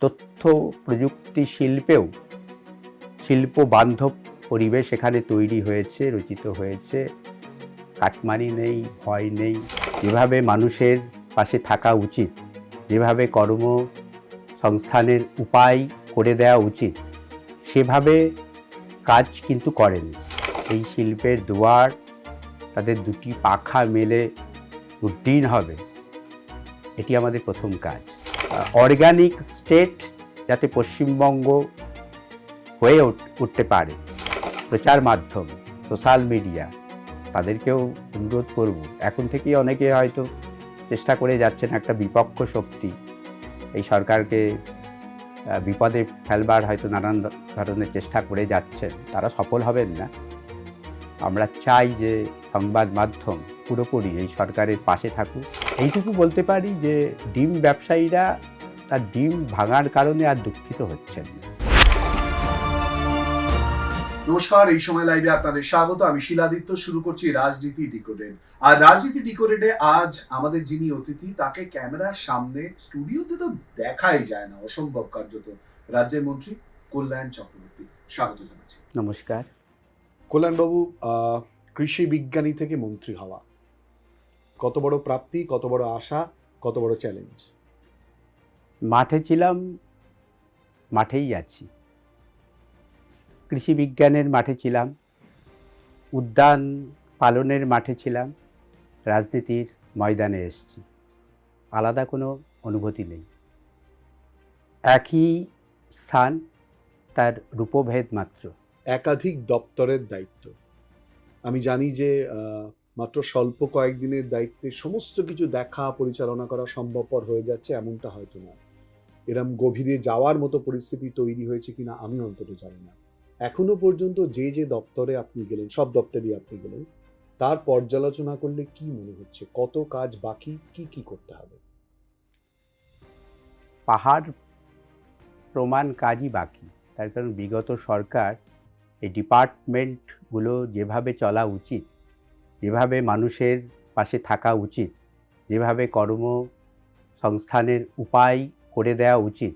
তথ্য প্রযুক্তি শিল্পেও শিল্প বান্ধব পরিবেশ এখানে তৈরি হয়েছে, রচিত হয়েছে। কাটমানি নেই, ভয় নেই। যেভাবে মানুষের পাশে থাকা উচিত, যেভাবে কর্মসংস্থানের উপায় করে দেওয়া উচিত, সেভাবে কাজ কিন্তু করেন। এই শিল্পের দুয়ার তাদের দুটি পাখা মেলে উড্ডীন হবে, এটি আমাদের প্রথম কাজ। অর্গানিক স্টেট যাতে পশ্চিমবঙ্গ হয়ে উঠতে পারে, প্রচার মাধ্যম, সোশ্যাল মিডিয়া, তাদেরকেও অনুরোধ করব। এখন থেকেই অনেকে হয়তো চেষ্টা করে যাচ্ছেন একটা বিপক্ষ শক্তি এই সরকারকে বিপদে ফেলবার হয়তো নানান ধরনের চেষ্টা করে যাচ্ছেন, তারা সফল হবেন না। আমরা চাই যে সংবাদ মাধ্যম পুরোপুরি এই সরকারের পাশে থাকুক। এইটুকু বলতে পারি যে ডিম ব্যবসায়ীরা তার ডিম ভাঙার কারণে আর দুঃখিত হচ্ছেন না। নমস্কার, এই সময় লাইভে আপনাদের স্বাগত। আমি শিলাদিত্য। শুরু করছি রাজনীতি ডিকোডেড। আর রাজনীতি ডিকোডেডে আজ আমাদের যিনি অতিথি, তাকে ক্যামেরার সামনে স্টুডিওতে তো দেখাই যায় না, অসম্ভব কার্যত। রাজ্যের মন্ত্রী কল্যাণ চক্রবর্তী, স্বাগত জানাচ্ছি। নমস্কার। কল্যাণবাবু, কৃষি বিজ্ঞানী থেকে মন্ত্রী হওয়া কত বড় প্রাপ্তি, কত বড় আশা, কত বড় চ্যালেঞ্জ? মাঠে ছিলাম, মাঠেই আছি। কৃষি বিজ্ঞানের মাঠে ছিলাম, উদ্যান পালনের মাঠে ছিলাম, রাজনীতির ময়দানে এসেছি। আলাদা কোনো অনুভূতি নেই। একই স্থান, তার রূপভেদ মাত্র। একাধিক দপ্তরের দায়িত্ব। আমি জানি যে মাত্র স্বল্প কয়েকদিনের দায়িত্বে সমস্ত কিছু দেখা, পরিচালনা করা সম্ভবপর হয়ে যাচ্ছে, এমনটা হয়তো না। এরম গভীরে যাওয়ার মতো পরিস্থিতি তৈরি হয়েছে কিনা আমি অন্তত জানি না। এখনো পর্যন্ত যে যে দপ্তরে আপনি গেলেন, সব দপ্তরেই আপনি গেলেন, তার পর্যালোচনা করলে কি মনে হচ্ছে? কত কাজ বাকি, কি করতে হবে? পাহাড় প্রমাণ কাজই বাকি। তার কারণ বিগত সরকার এই ডিপার্টমেন্টগুলো যেভাবে চলা উচিত, যেভাবে মানুষের পাশে থাকা উচিত, যেভাবে কর্মসংস্থানের উপায় করে দেওয়া উচিত,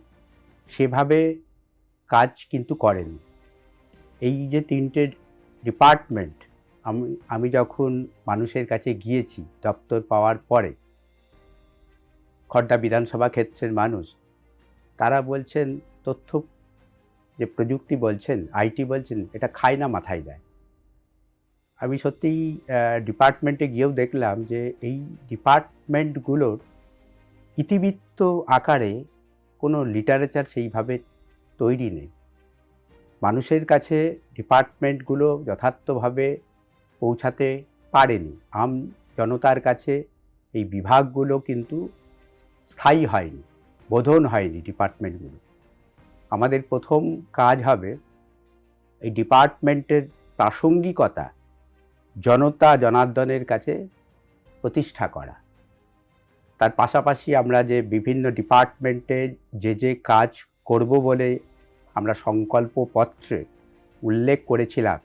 সেভাবে কাজ কিন্তু করেন। এই যে তিনটে ডিপার্টমেন্ট, আমি যখন মানুষের কাছে গিয়েছি দপ্তর পাওয়ার পরে, খড়দা বিধানসভা ক্ষেত্রের মানুষ, তারা বলছেন তথ্য যে প্রযুক্তি বলছেন, আইটি বলছেন, এটা খায় না মাথায় দেয়। আমি সত্যিই ডিপার্টমেন্টে গিয়েও দেখলাম যে এই ডিপার্টমেন্টগুলোর ইতিবৃত্ত আকারে কোনো লিটারেচার সেইভাবে তৈরি নেই। মানুষের কাছে ডিপার্টমেন্টগুলো যথার্থভাবে পৌঁছাতে পারেনি। আম জনতার কাছে এই বিভাগগুলো কিন্তু স্থায়ী হয়নি, বোধন হয়নি ডিপার্টমেন্টগুলো। আমাদের প্রথম কাজ হবে এই ডিপার্টমেন্টের প্রাসঙ্গিকতা জনতা জনার্দনের কাছে প্রতিষ্ঠা করা। তার পাশাপাশি আমরা যে বিভিন্ন ডিপার্টমেন্টে যে কাজ করব বলে আমরা সংকল্পপত্রে উল্লেখ করেছিলাম,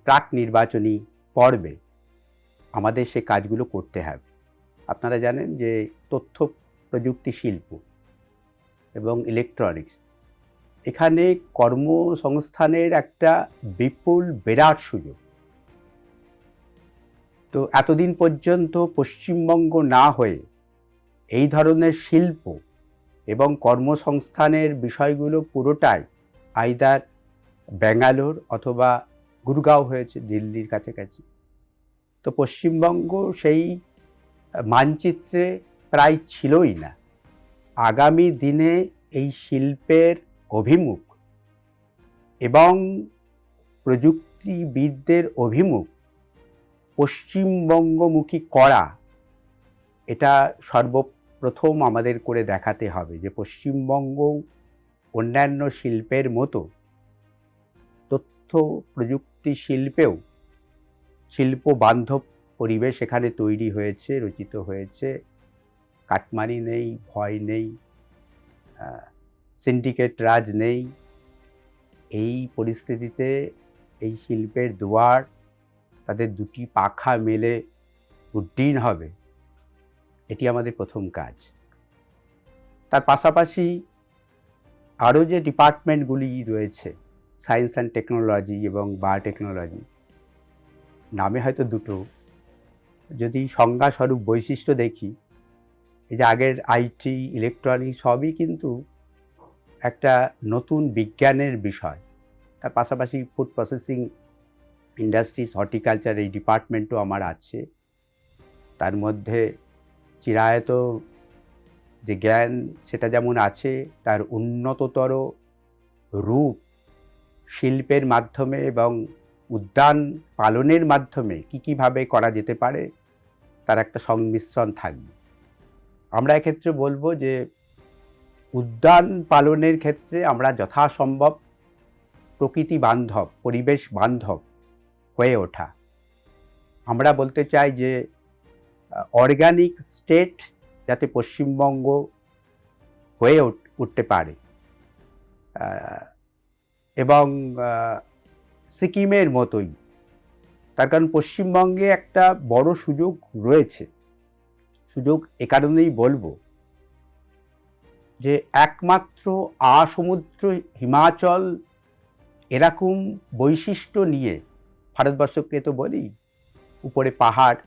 প্রাক নির্বাচনী পর্বে আমাদের সে কাজগুলো করতে হবে। আপনারা জানেন যে তথ্য প্রযুক্তি শিল্প এবং ইলেকট্রনিক্স, এখানে কর্মসংস্থানের একটা বিপুল বিরাট সুযোগ। তো এতদিন পর্যন্ত পশ্চিমবঙ্গ না হয়ে এই ধরনের শিল্প এবং কর্মসংস্থানের বিষয়গুলো পুরোটাই আইদার ব্যাঙ্গালোর অথবা গুরগাঁও হয়েছে, দিল্লির কাছাকাছি। তো পশ্চিমবঙ্গ সেই মানচিত্রে প্রায় ছিলই না। আগামী দিনে এই শিল্পের অভিমুখ এবং প্রযুক্তিবিদদের অভিমুখ পশ্চিমবঙ্গমুখী করা, এটা সর্বপ্রথম আমাদের করে দেখাতে হবে যে পশ্চিমবঙ্গ অন্যান্য শিল্পের মতো তথ্য প্রযুক্তি শিল্পেও শিল্প বান্ধব পরিবেশ এখানে তৈরি হয়েছে, রচিত হয়েছে। কাটমানি নেই, ভয় নেই, সিন্ডিকেট রাজ নেই। এই পরিস্থিতিতে এই শিল্পের দুয়ার তাদের দুটি পাখা মেলে উড্ডীন হবে, এটি আমাদের প্রথম কাজ। তার পাশাপাশি আরও যে ডিপার্টমেন্টগুলি রয়েছে, সায়েন্স অ্যান্ড টেকনোলজি এবং বায়োটেকনোলজি, নামে হয়তো দুটো, যদি সংজ্ঞাস্বরূপ বৈশিষ্ট্য দেখি, এই যে আগের আইটি, ইলেকট্রনিক্স সবই কিন্তু একটা নতুন বিজ্ঞানের বিষয়। তার পাশাপাশি ফুড প্রসেসিং ইন্ডাস্ট্রিজ, হর্টিকালচার এই ডিপার্টমেন্টও আমার আছে। তার মধ্যে চিরায়ত যে জ্ঞান সেটা যেমন আছে, তার উন্নততর রূপ শিল্পের মাধ্যমে এবং উদ্যান পালনের মাধ্যমে কীভাবে করা যেতে পারে তার একটা সংমিশ্রণ থাকবে। আমরা এক্ষেত্রে বলবো যে উদ্যান পালনের ক্ষেত্রে আমরা যথাসম্ভব প্রকৃতি বান্ধব, পরিবেশ বান্ধব হয়ে ওঠা। আমরা বলতে চাই যে অর্গানিক স্টেট যাতে পশ্চিমবঙ্গ হয়ে উঠতে পারে, এবং সিকিমের মতোই। তার কারণ পশ্চিমবঙ্গে একটা বড় সুযোগ রয়েছে। সুযোগ এ কারণেই বলবো যে একমাত্র আসমুদ্র হিমাচল এরকম বৈশিষ্ট্য নিয়ে, ভারতবর্ষকে তো বলি উপরে পাহাড়,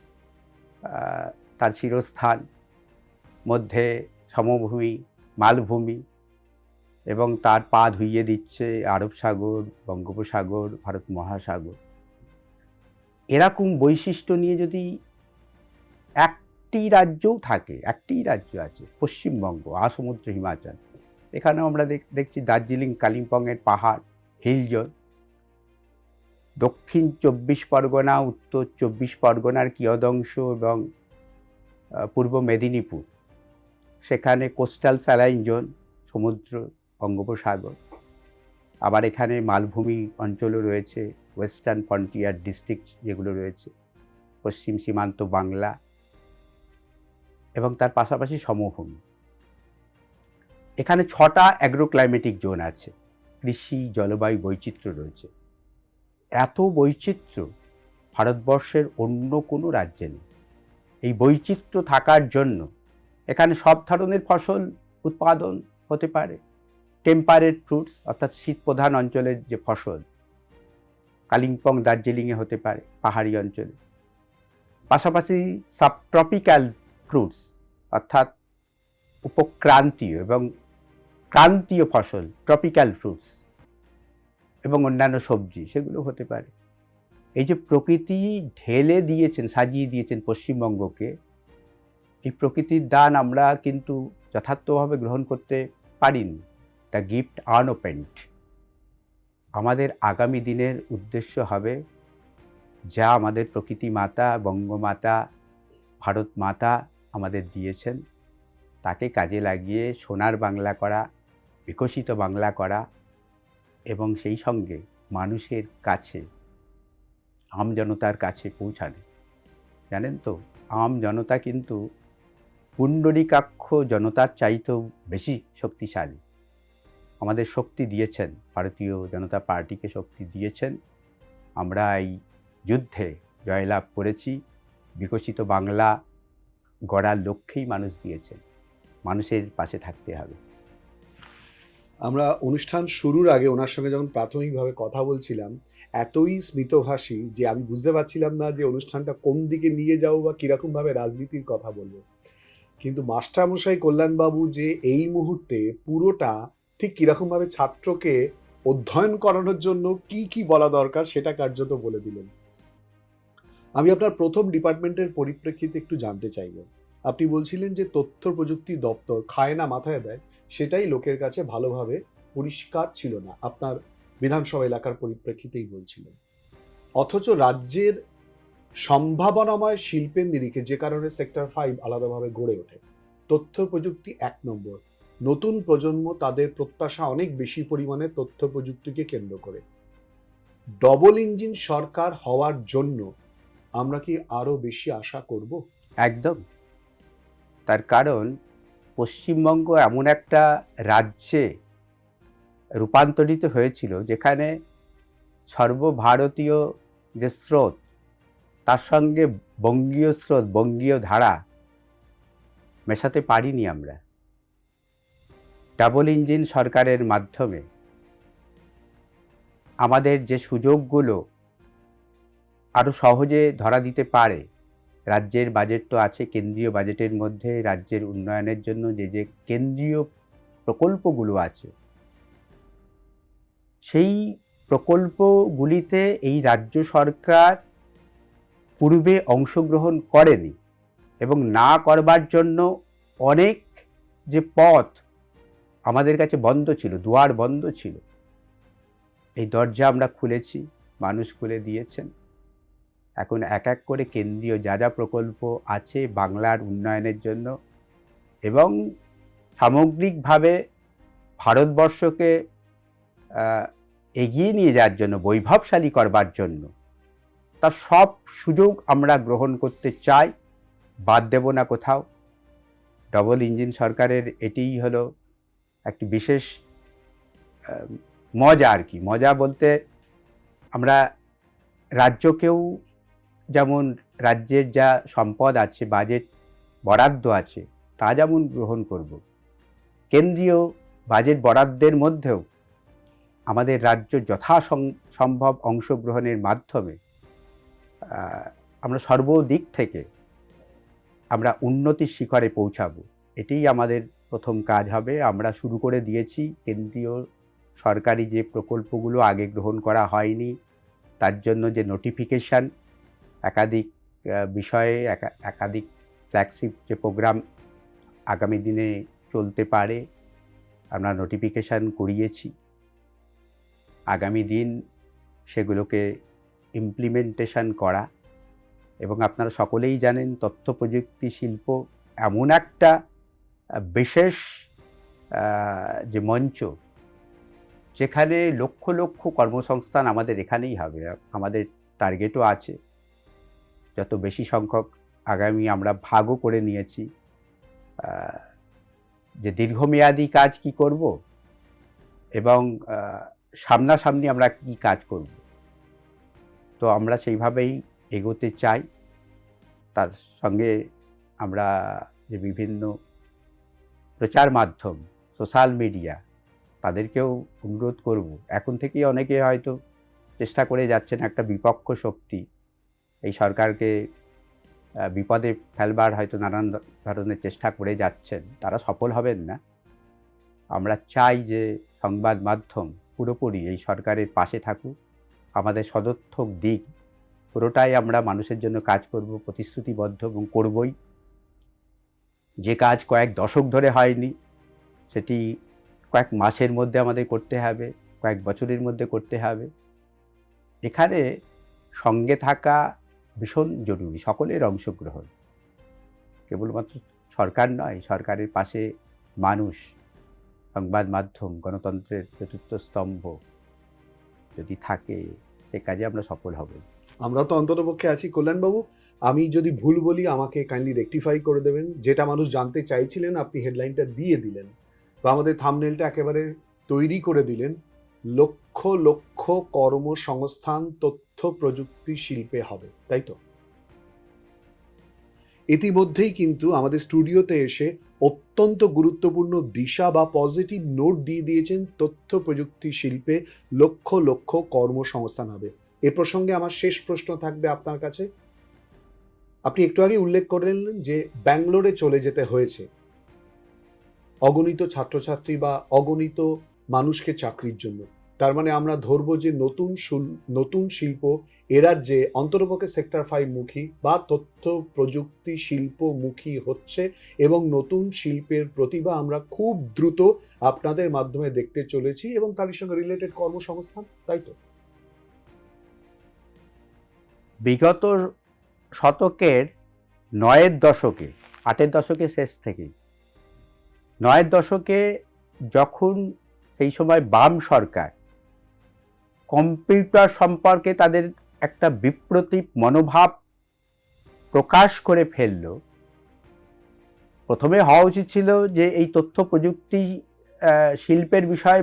তার শিরস্থান, মধ্যে সমভূমি, মালভূমি, এবং তার পা ধুইয়ে দিচ্ছে আরব সাগর, বঙ্গোপসাগর, ভারত মহাসাগর। এরকম বৈশিষ্ট্য নিয়ে যদি একটি রাজ্যও থাকে, একটি রাজ্য আছে পশ্চিমবঙ্গ, আসমুদ্র হিমাচল, এখানেও আমরা দেখছি দার্জিলিং, কালিম্পংয়ের পাহাড়, হিল জোন, দক্ষিণ 24 পরগনা, উত্তর 24 পরগনার কিয়দংশ এবং পূর্ব মেদিনীপুর, সেখানে কোস্টাল স্যালাইন জোন, সমুদ্র, বঙ্গোপসাগর। আবার এখানে মালভূমি অঞ্চলও রয়েছে, ওয়েস্টার্ন ফ্রন্টিয়ার ডিস্ট্রিক্ট যেগুলো রয়েছে, পশ্চিম সীমান্ত বাংলা, এবং তার পাশাপাশি সমভূমি। এখানে 6টা অ্যাগ্রোক্লাইমেটিক জোন আছে, কৃষি জলবায়ু বৈচিত্র্য রয়েছে। এত বৈচিত্র্য ভারতবর্ষের অন্য কোনো রাজ্যে নেই। এই বৈচিত্র্য থাকার জন্য এখানে সব ধরনের ফসল উৎপাদন হতে পারে। টেম্পারেট ফ্রুটস অর্থাৎ শীতপ্রধান অঞ্চলের যে ফসল, কালিম্পং, দার্জিলিংয়ে হতে পারে, পাহাড়ি অঞ্চলে। পাশাপাশি সাবট্রপিক্যাল ফ্রুটস অর্থাৎ উপক্রান্তীয় এবং ক্রান্তীয় ফসল, ট্রপিক্যাল ফ্রুটস এবং অন্যান্য সবজি, সেগুলো হতে পারে। এই যে প্রকৃতি ঢেলে দিয়েছেন, সাজিয়ে দিয়েছেন পশ্চিমবঙ্গকে, এই প্রকৃতির দান আমরা কিন্তু যথার্থভাবে গ্রহণ করতে পারিনি। The gift unopened. আমাদের আগামী দিনের উদ্দেশ্য হবে যা আমাদের প্রকৃতি মাতা, বঙ্গমাতা, ভারত মাতা আমাদের দিয়েছেন, তাকে কাজে লাগিয়ে সোনার বাংলা করা, বিকশিত বাংলা করা, এবং সেই সঙ্গে মানুষের কাছে, আমজনতার কাছে পৌঁছানো। জানেন তো, আম জনতা কিন্তু পুণ্ডরীকাক্ষ জনতার চাইতেও বেশি শক্তিশালী। আমাদের শক্তি দিয়েছেন, ভারতীয় জনতা পার্টিকে শক্তি দিয়েছেন। আমরা এই যুদ্ধে জয়লাভ করেছি। বিকশিত বাংলা গড়ার লক্ষ্যেই মানুষ দিয়েছেন। মানুষের পাশে থাকতে হবে। আমরা অনুষ্ঠান শুরুর আগে ওনার সঙ্গে যখন প্রাথমিকভাবে কথা বলছিলাম, এতই স্মিতভাষী যে আমি বুঝতে পারছিলাম না যে অনুষ্ঠানটা কোন দিকে নিয়ে যাবো বা কিরকমভাবে রাজনীতির কথা বলবো। কিন্তু মাস্টারমশাই কল্যাণবাবু যে এই মুহূর্তে পুরোটা ঠিক কিরকমভাবে ছাত্রকে অধ্যয়ন করানোর জন্য কি কি বলা দরকার সেটা কার্যত বলে দিলেন। আমি আপনার প্রথম ডিপার্টমেন্টের পরিপ্রেক্ষিতে একটু জানতে চাইব। আপনি বলছিলেন যে তথ্য প্রযুক্তি দপ্তর খায় না মাথায় দেয়, সেটাই লোকের কাছে ভালোভাবে পরিষ্কার ছিল না, আপনার বিধানসভা এলাকার পরিপ্রেক্ষিতেই বলছিলেন। অথচ রাজ্যের সম্ভাবনাময় শিল্পের নিরিখে, যে কারণে সেক্টর 5 আলাদাভাবে গড়ে ওঠে, তথ্য প্রযুক্তি 1 নম্বর। নতুন প্রজন্ম, তাদের প্রত্যাশা অনেক বেশি পরিমাণে তথ্য প্রযুক্তিকে কেন্দ্র করে। ডবল ইঞ্জিন সরকার হওয়ার জন্য আমরা কি আরো বেশি আশা করব? একদম। তার কারণ পশ্চিমবঙ্গ এমন একটা রাজ্যে রূপান্তরিত হয়েছিল যেখানে সর্বভারতীয় যে স্রোত, তার সঙ্গে বঙ্গীয় স্রোত, বঙ্গীয় ধারা মেশাতে পারিনি আমরা। ডাবল ইঞ্জিন সরকারের মাধ্যমে আমাদের যে সুযোগগুলো আরও সহজে ধরা দিতে পারে, রাজ্যের বাজেট তো আছে, কেন্দ্রীয় বাজেটের মধ্যে রাজ্যের উন্নয়নের জন্য যে যে কেন্দ্রীয় প্রকল্পগুলো আছে, সেই প্রকল্পগুলিতে এই রাজ্য সরকার পূর্বে অংশগ্রহণ করেনি এবং না করবার জন্য অনেক যে পথ আমাদের কাছে বন্ধ ছিল, দুয়ার বন্ধ ছিল, এই দরজা আমরা খুলেছি, মানুষ খুলে দিয়েছেন। এখন এক এক করে কেন্দ্রীয় যা যা প্রকল্প আছে বাংলার উন্নয়নের জন্য এবং সামগ্রিকভাবে ভারতবর্ষকে এগিয়ে নিয়ে যাওয়ার জন্য, বৈভবশালী করবার জন্য, তার সব সুযোগ আমরা গ্রহণ করতে চাই, বাদ দেব না কোথাও। ডবল ইঞ্জিন সরকারের এটিই হলো একটি বিশেষ মজা আর কি। মজা বলতে আমরা রাজ্যকেও যেমন রাজ্যের যা সম্পদ আছে, বাজেট বরাদ্দ আছে, তা যেমন গ্রহণ করব, কেন্দ্রীয় বাজেট বরাদ্দের মধ্যেও আমাদের রাজ্য যথাসম্ভব অংশগ্রহণের মাধ্যমে আমরা সর্বদিক থেকে আমরা উন্নতির শিখরে পৌঁছাবো। এটাই আমাদের প্রথম কাজ হবে। আমরা শুরু করে দিয়েছি কেন্দ্রীয় সরকারি যে প্রকল্পগুলো আগে গ্রহণ করা হয়নি, তার জন্য যে নোটিফিকেশান, একাধিক বিষয়ে একাধিক ফ্ল্যাগশিপ যে প্রোগ্রাম আগামী দিনে চলতে পারে, আমরা নোটিফিকেশান করিয়েছি। আগামী দিন সেগুলোকে ইমপ্লিমেন্টেশন করা। এবং আপনারা সকলেই জানেন তথ্য প্রযুক্তি শিল্প এমন একটা বিশেষ যে মঞ্চ, যেখানে লক্ষ লক্ষ কর্মসংস্থান আমাদের এখানেই হবে। আমাদের টার্গেটও আছে যত বেশি সংখ্যক আগামী আমরা ভাগও করে নিয়েছি যে দীর্ঘমেয়াদী কাজ কি করব এবং সামনাসামনি আমরা কি কাজ করব। তো আমরা সেইভাবেই এগোতে চাই। তার সঙ্গে আমরা যে বিভিন্ন প্রচার মাধ্যম, সোশ্যাল মিডিয়া, তাদেরকেও অনুরোধ করব। এখন থেকেই অনেকে হয়তো চেষ্টা করে যাচ্ছেন, একটা বিপক্ষ শক্তি এই সরকারকে বিপদে ফেলবার হয়তো নানান ধরনের চেষ্টা করে যাচ্ছেন, তারা সফল হবেন না। আমরা চাই যে সংবাদ মাধ্যম পুরোপুরি এই সরকারের পাশে থাকুক। আমাদের সদর্থক দিক পুরোটাই আমরা মানুষের জন্য কাজ করব, প্রতিশ্রুতিবদ্ধ এবং করবই। যে কাজ কয়েক দশক ধরে হয়নি, সেটি কয়েক মাসের মধ্যে আমাদের করতে হবে, কয়েক বছরের মধ্যে করতে হবে। এখানে সঙ্গে থাকা ভীষণ জরুরি, সকলের অংশগ্রহণ। কেবলমাত্র সরকার নয়, সরকারের পাশে মানুষ, সংবাদ মাধ্যম, গণতন্ত্রের চতুর্থ স্তম্ভ যদি থাকে, সে কাজে আমরা সফল হব। আমরা তো অন্ততপক্ষে আছি। কল্যাণবাবু, আমি যদি ভুল বলি আমাকে কাইন্ডলি রেকটিফাই করে দেবেন। যেটা মানুষ জানতে চাইছিলেন আপনি হেডলাইনটা দিয়ে দিলেন, তো আমাদের থাম্বনেলটা একেবারে তৈরি করে দিলেন। লক্ষ লক্ষ কর্মসংস্থান তথ্য প্রযুক্তি শিল্পে হবে, তাই তো? ইতিমধ্যেই কিন্তু আমাদের স্টুডিওতে এসে অত্যন্ত গুরুত্বপূর্ণ দিশা বা পজিটিভ নোট দিয়ে দিয়েছেন। তথ্য প্রযুক্তি শিল্পে লক্ষ লক্ষ কর্মসংস্থান হবে। এ প্রসঙ্গে আমার শেষ প্রশ্ন থাকবে আপনার কাছে। আপনি একটু আগে উল্লেখ করলেন যে ব্যাঙ্গালোরে চলে যেতে হয়েছে অগণিত ছাত্রছাত্রী বা অগণিত মানুষকে চাকরির জন্য। তার মানে আমরা ধরবো যে নতুন শিল্প এরা যে অন্তরপক্ষে সেক্টর 5 মুখী বা তথ্য প্রযুক্তি শিল্পমুখী হচ্ছে এবং নতুন শিল্পের প্রতিভা আমরা খুব দ্রুত আপনাদের মাধ্যমে দেখতে চলেছি এবং তার সঙ্গে রিলেটেড কর্মসংস্থান, তাই তো? বিগত শতকের 9-এর দশকে, 8-এর দশকের শেষ থেকে 9-এর দশকে যখন সেই সময় বাম সরকার কম্পিউটার সম্পর্কে তাদের একটা বিপ্লবী মনোভাব প্রকাশ করে ফেলল, প্রথমে হওয়া উচিত ছিল যে এই তথ্য প্রযুক্তি শিল্পের বিষয়ে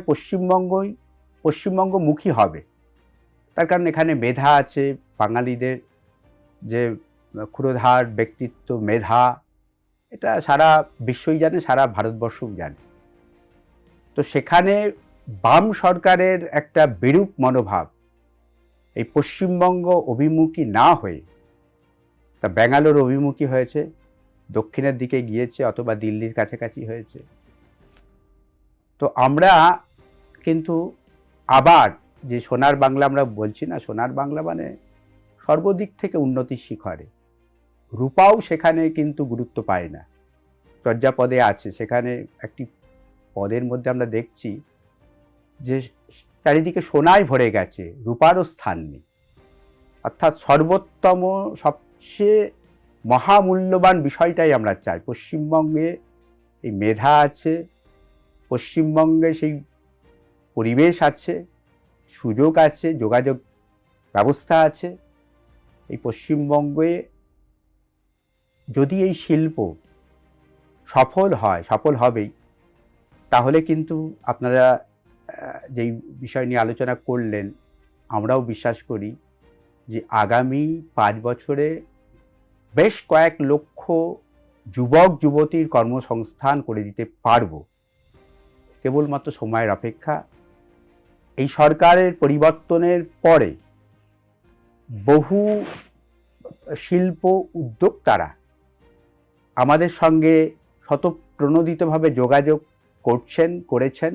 পশ্চিমবঙ্গমুখী হবে। তার কারণ এখানে মেধা আছে, বাঙালিদের যে ক্ষুরধার ব্যক্তিত্ব, মেধা, এটা সারা বিশ্বই জানে, সারা ভারতবর্ষও জানে। তো সেখানে বাম সরকারের একটা বিরূপ মনোভাব এই পশ্চিমবঙ্গ অভিমুখী না হয়ে তা ব্যাঙ্গালোর অভিমুখী হয়েছে, দক্ষিণের দিকে গিয়েছে অথবা দিল্লির কাছাকাছি হয়েছে। তো আমরা কিন্তু আবার যে সোনার বাংলা আমরা বলছি না, সোনার বাংলা মানে সর্বদিক থেকে উন্নতির শিখরে, রূপাও সেখানে কিন্তু গুরুত্ব পায় না। চর্যাপদে আছে, সেখানে একটি পদের মধ্যে আমরা দেখছি যে চারিদিকে সোনায় ভরে গেছে, রূপারও স্থান নেই। অর্থাৎ সর্বোত্তম সবচেয়ে মহামূল্যবান বিষয়টাই আমরা চাই। পশ্চিমবঙ্গে এই মেধা আছে, পশ্চিমবঙ্গে সেই পরিবেশ আছে, সুযোগ আছে, যোগাযোগ ব্যবস্থা আছে। এই পশ্চিমবঙ্গে যদি এই শিল্প সফল হয়, সফল হবেই, তাহলে কিন্তু আপনারা যেই বিষয় নিয়ে আলোচনা করলেন, আমরাও বিশ্বাস করি যে আগামী 5 বছরে বেশ কয়েক লক্ষ যুবক যুবতীর কর্মসংস্থান করে দিতে পারব। কেবলমাত্র সময়ের অপেক্ষা। এই সরকারের পরিবর্তনের পরে বহু শিল্প উদ্যোক্তারা আমাদের সঙ্গে স্বতঃপ্রণোদিতভাবে যোগাযোগ করেছেন।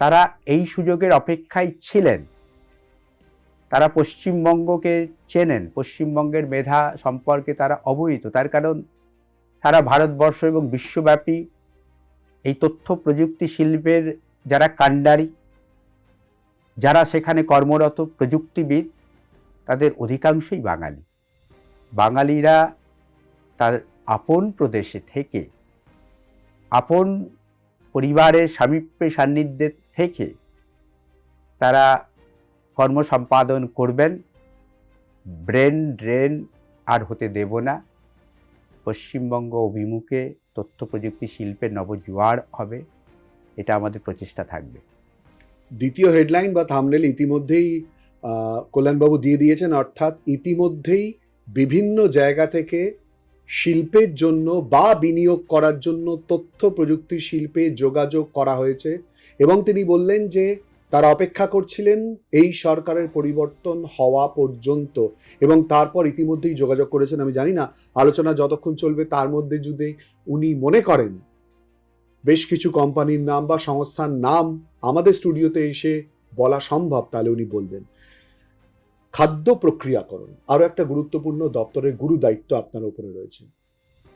তারা এই সুযোগের অপেক্ষায় ছিলেন। তারা পশ্চিমবঙ্গকে চেনেন, পশ্চিমবঙ্গের মেধা সম্পর্কে তারা অবহিত। তার কারণ সারা ভারতবর্ষ এবং বিশ্বব্যাপী এই তথ্য প্রযুক্তি শিল্পের যারা কাণ্ডারি, যারা সেখানে কর্মরত প্রযুক্তিবিদ, তাদের অধিকাংশই বাঙালি। বাঙালিরা তার আপন প্রদেশে থেকে, আপন পরিবারের সামীপ্যে সান্নিধ্যে থেকে তারা কর্ম সম্পাদন করবেন। ব্রেন ড্রেন আর হতে দেব না। পশ্চিমবঙ্গ অভিমুখে তথ্য প্রযুক্তি শিল্পের নবজোয়ার হবে, এটা আমাদের প্রচেষ্টা থাকবে। দ্বিতীয় হেডলাইন বা থাম্বনেল ইতিমধ্যেই কল্যাণবাবু দিয়ে দিয়েছেন, অর্থাৎ ইতিমধ্যেই বিভিন্ন জায়গা থেকে শিল্পের জন্য বা বিনিয়োগ করার জন্য তথ্য প্রযুক্তি শিল্পে যোগাযোগ করা হয়েছে এবং তিনি বললেন যে তারা অপেক্ষা করছিলেন এই সরকারের পরিবর্তন হওয়া পর্যন্ত এবং তারপর ইতিমধ্যেই যোগাযোগ করেছেন। আমি জানি না আলোচনা যতক্ষণ চলবে তার মধ্যে যদি উনি মনে করেন বেশ কিছু কোম্পানির নাম বা সংস্থার নাম আমাদের স্টুডিওতে এসে বলা সম্ভব, তাহলে উনি বলবেন। খাদ্য প্রক্রিয়াকরণ আরো একটা গুরুত্বপূর্ণ দপ্তরের গুরু দায়িত্ব আপনার উপরে রয়েছে।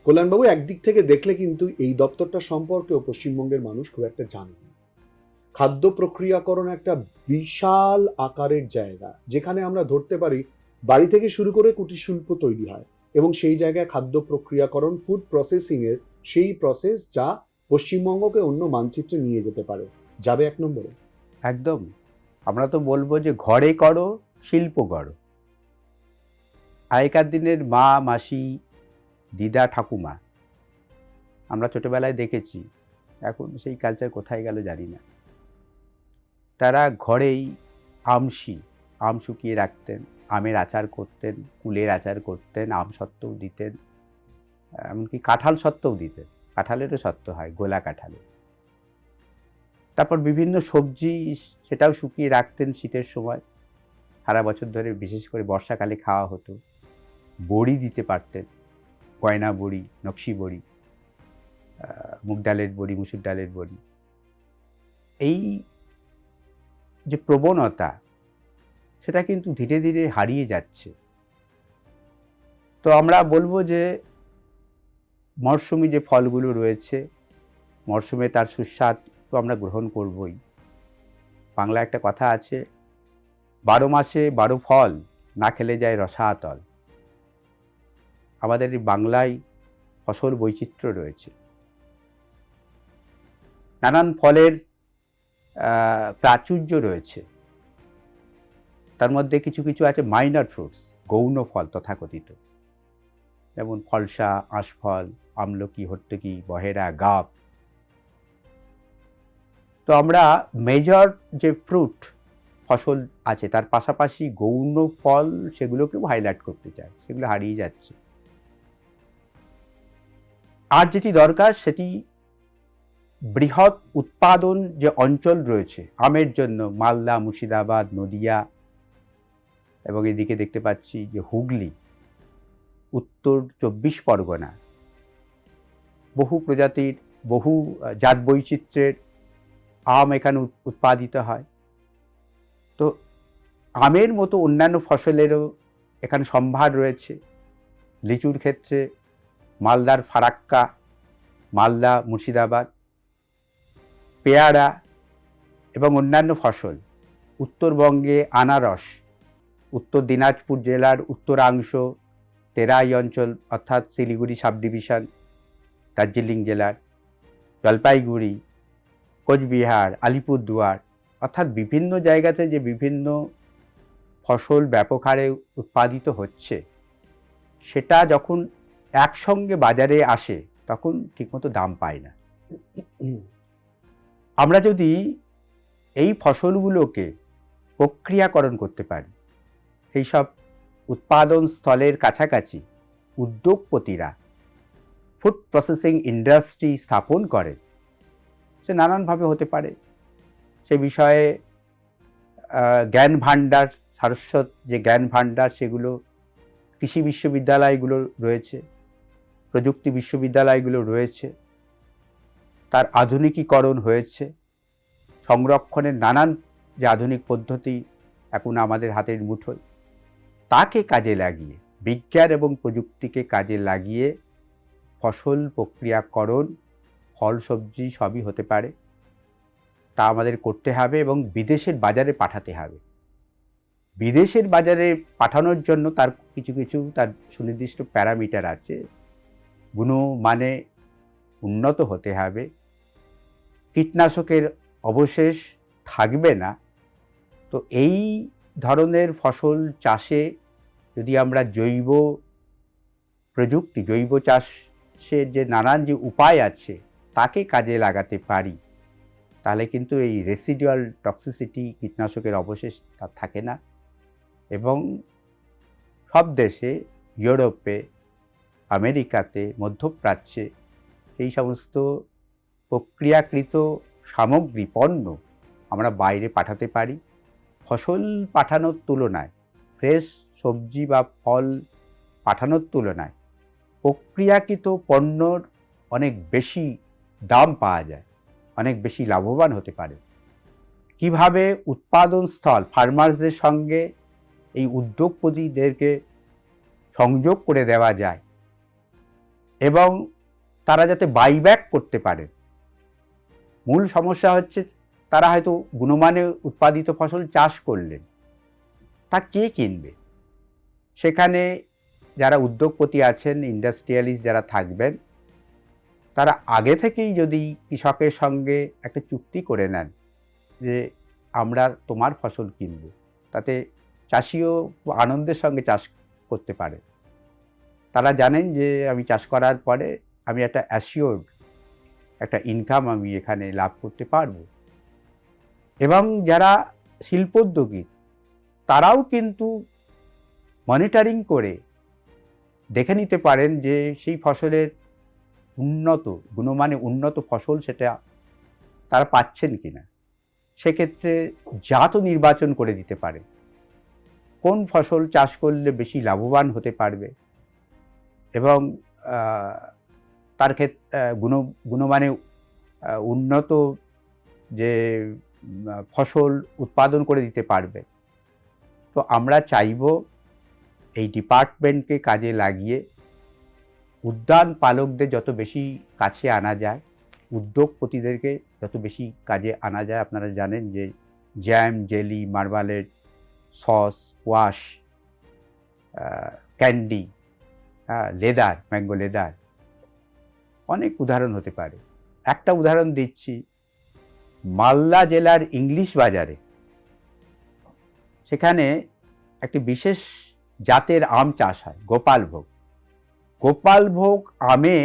কল্যাণবাবু, একদিক থেকে দেখলে কিন্তু এই দপ্তরটা সম্পর্কেও পশ্চিমবঙ্গের মানুষ খুব একটা জানে না। খাদ্য প্রক্রিয়াকরণ একটা বিশাল আকারের জায়গা, যেখানে আমরা ধরতে পারি বাড়ি থেকে শুরু করে কুটির শিল্প তৈরি হয় এবং সেই জায়গায় খাদ্য প্রক্রিয়াকরণ, ফুড প্রসেসিং এর সেই প্রসেস যা পশ্চিমবঙ্গকে অন্য মানচিত্রে নিয়ে যেতে পারে, যাবে 1 নম্বরে। একদম। আমরা তো বলবো যে ঘরে করো, শিল্প গড়ো। আগেকার দিনের মা, মাসি, দিদা, ঠাকুমা আমরা ছোটবেলায় দেখেছি, এখন সেই কালচার কোথায় গেল জানি না। তারা ঘরেই আম শুকিয়ে রাখতেন, আমের আচার করতেন, কুলের আচার করতেন, আম সত্ত্বও দিতেন, এমনকি কাঁঠাল সত্ত্বও দিতেন। কাঁঠালেরও সত্ত্ব হয়, গোলা কাঁঠালের। তারপর বিভিন্ন সবজি সেটাও শুকিয়ে রাখতেন শীতের সময়, সারা বছর ধরে, বিশেষ করে বর্ষাকালে খাওয়া হতো। বড়ি দিতে পারতেন, গয়না বড়ি, নকশি বড়ি, মুগ ডালের বড়ি, মুসুর ডালের বড়ি। এই যে প্রবণতা, সেটা কিন্তু ধীরে ধীরে হারিয়ে যাচ্ছে। তো আমরা বলবো যে মরশুমি যে ফলগুলো রয়েছে, মরশুমে তার সুস্বাদ তো আমরা গ্রহণ করবই। বাংলা একটা কথা আছে, 12 মাসে 12 ফল, না খেলে যায় রসাতল। আমাদের এই বাংলায় ফসল বৈচিত্র্য রয়েছে, নানান ফলের প্রাচুর্য রয়েছে। তার মধ্যে কিছু কিছু আছে মাইনর ফ্রুটস, গৌণ ফল তথাকথিত, যেমন ফলসা, আঁশফল, আমলকি, হর্তকি, বহেরা, গাব। তো আমরা মেজর যে ফ্রুট ফসল আছে তার পাশাপাশি গৌণ ফল সেগুলোকেও হাইলাইট করতে চাই, সেগুলো হারিয়ে যাচ্ছে। আর যেটি দরকার সেটি বৃহৎ উৎপাদন যে অঞ্চল রয়েছে আমের জন্য, মালদা, মুর্শিদাবাদ, নদিয়া, এবং এদিকে দেখতে পাচ্ছি যে হুগলি, উত্তর 24 পরগনা, বহু প্রজাতির, বহু জাত বৈচিত্র্যের আম এখানে উৎপাদিত হয়। তো আমের মতো অন্যান্য ফসলেরও এখানে সম্ভার রয়েছে। লিচুর ক্ষেত্রে মালদার ফারাক্কা, মালদা, মুর্শিদাবাদ, পেয়ারা এবং অন্যান্য ফসল। উত্তরবঙ্গে আনারস, উত্তর দিনাজপুর জেলার উত্তরাংশ, তেরাই অঞ্চল অর্থাৎ শিলিগুড়ি সাব ডিভিশন, দার্জিলিং জেলার জলপাইগুড়ি, কোচবিহার, আলিপুরদুয়ার, অর্থাৎ বিভিন্ন জায়গাতে যে বিভিন্ন ফসল ব্যাপক হারে উৎপাদিত হচ্ছে, সেটা যখন একসঙ্গে বাজারে আসে তখন ঠিকমতো দাম পায় না। আমরা যদি এই ফসলগুলোকে প্রক্রিয়াকরণ করতে পারি, সেই সব উৎপাদন স্থলের কাছাকাছি উদ্যোগপতিরা ফুড প্রসেসিং ইন্ডাস্ট্রি স্থাপন করে, সে নানানভাবে হতে পারে। সে বিষয়ে জ্ঞান ভাণ্ডার, সারস্বত যে জ্ঞান ভাণ্ডার, সেগুলো কৃষি বিশ্ববিদ্যালয়গুলো রয়েছে, প্রযুক্তি বিশ্ববিদ্যালয়গুলো রয়েছে, তার আধুনিকীকরণ হয়েছে, সংরক্ষণের নানান যে আধুনিক পদ্ধতি এখন আমাদের হাতের মুঠোয়, তাকে কাজে লাগিয়ে, বিজ্ঞান এবং প্রযুক্তিকে কাজে লাগিয়ে ফসল প্রক্রিয়াকরণ, ফল সবজি সবই হতে পারে। তা আমাদের করতে হবে এবং বিদেশের বাজারে পাঠাতে হবে। বিদেশের বাজারে পাঠানোর জন্য তার কিছু তার সুনির্দিষ্ট প্যারামিটার আছে। গুণমানে উন্নত হতে হবে, কীটনাশকের অবশেষ থাকবে না। তো এই ধরনের ফসল চাষে যদি আমরা জৈব প্রযুক্তি, জৈব চাষের যে নানান যে উপায় আছে তাকে কাজে লাগাতে পারি, তাহলে কিন্তু এই রেসিডুয়াল টক্সিসিটি, কীটনাশকের অবশেষ তার থাকে না। এবং সব দেশে, ইউরোপে, আমেরিকাতে, মধ্যপ্রাচ্যে এই সমস্ত প্রক্রিয়াকৃত সামগ্রী, পণ্য আমরা বাইরে পাঠাতে পারি। ফসল পাঠানোর তুলনায়, ফ্রেশ সবজি বা ফল পাঠানোর তুলনায় প্রক্রিয়াকৃত পণ্যর অনেক বেশি দাম পাওয়া যায়, অনেক বেশি লাভবান হতে পারে। কিভাবে উৎপাদন স্থল, ফার্মার্সদের সঙ্গে এই উদ্যোগপতিদেরকে সংযোগ করে দেওয়া যায় এবং তারা যাতে বাইব্যাক করতে পারে। মূল সমস্যা হচ্ছে তারা হয়তো গুণমানে উৎপাদিত ফসল চাষ করলেন, তা কে কিনবে? সেখানে যারা উদ্যোগপতি আছেন, ইন্ডাস্ট্রিয়ালিস্ট যারা থাকবেন, তারা আগে থেকেই যদি কৃষকের সঙ্গে একটা চুক্তি করে নেন যে আমরা তোমার ফসল কিনব, তাতে চাষিও আনন্দের সঙ্গে চাষ করতে পারে। তারা জানেন যে আমি চাষ করার পরে আমি একটা অ্যাসিওর্ড একটা ইনকাম আমি এখানে লাভ করতে পারব। এবং যারা শিল্পোদ্যোগী, তারাও কিন্তু মনিটরিং করে দেখে নিতে পারেন যে সেই ফসলের উন্নত, গুণমানে উন্নত ফসল সেটা তারা পাচ্ছেন কিনা। সেক্ষেত্রে জাতও নির্বাচন করে দিতে পারে, কোন ফসল চাষ করলে বেশি লাভবান হতে পারবে এবং তার ক্ষেত্রে গুণমানে উন্নত যে ফসল উৎপাদন করে দিতে পারবে। তো আমরা চাইব এই ডিপার্টমেন্টকে কাজে লাগিয়ে উদ্যান পালকদের যত বেশি কাছে আনা যায়, উদ্যোগপতিদেরকে যত বেশি কাজে আনা যায়। আপনারা জানেন যে jam, jelly, marmalade, sauce, wash, candy, leather, mango leather, অনেক উদাহরণ হতে পারে। একটা উদাহরণ দিচ্ছি, মালদা জেলার ইংলিশ বাজারে সেখানে একটি বিশেষ জাতের আম চাষ হয়, গোপালভোগ। গোপালভোগ আমে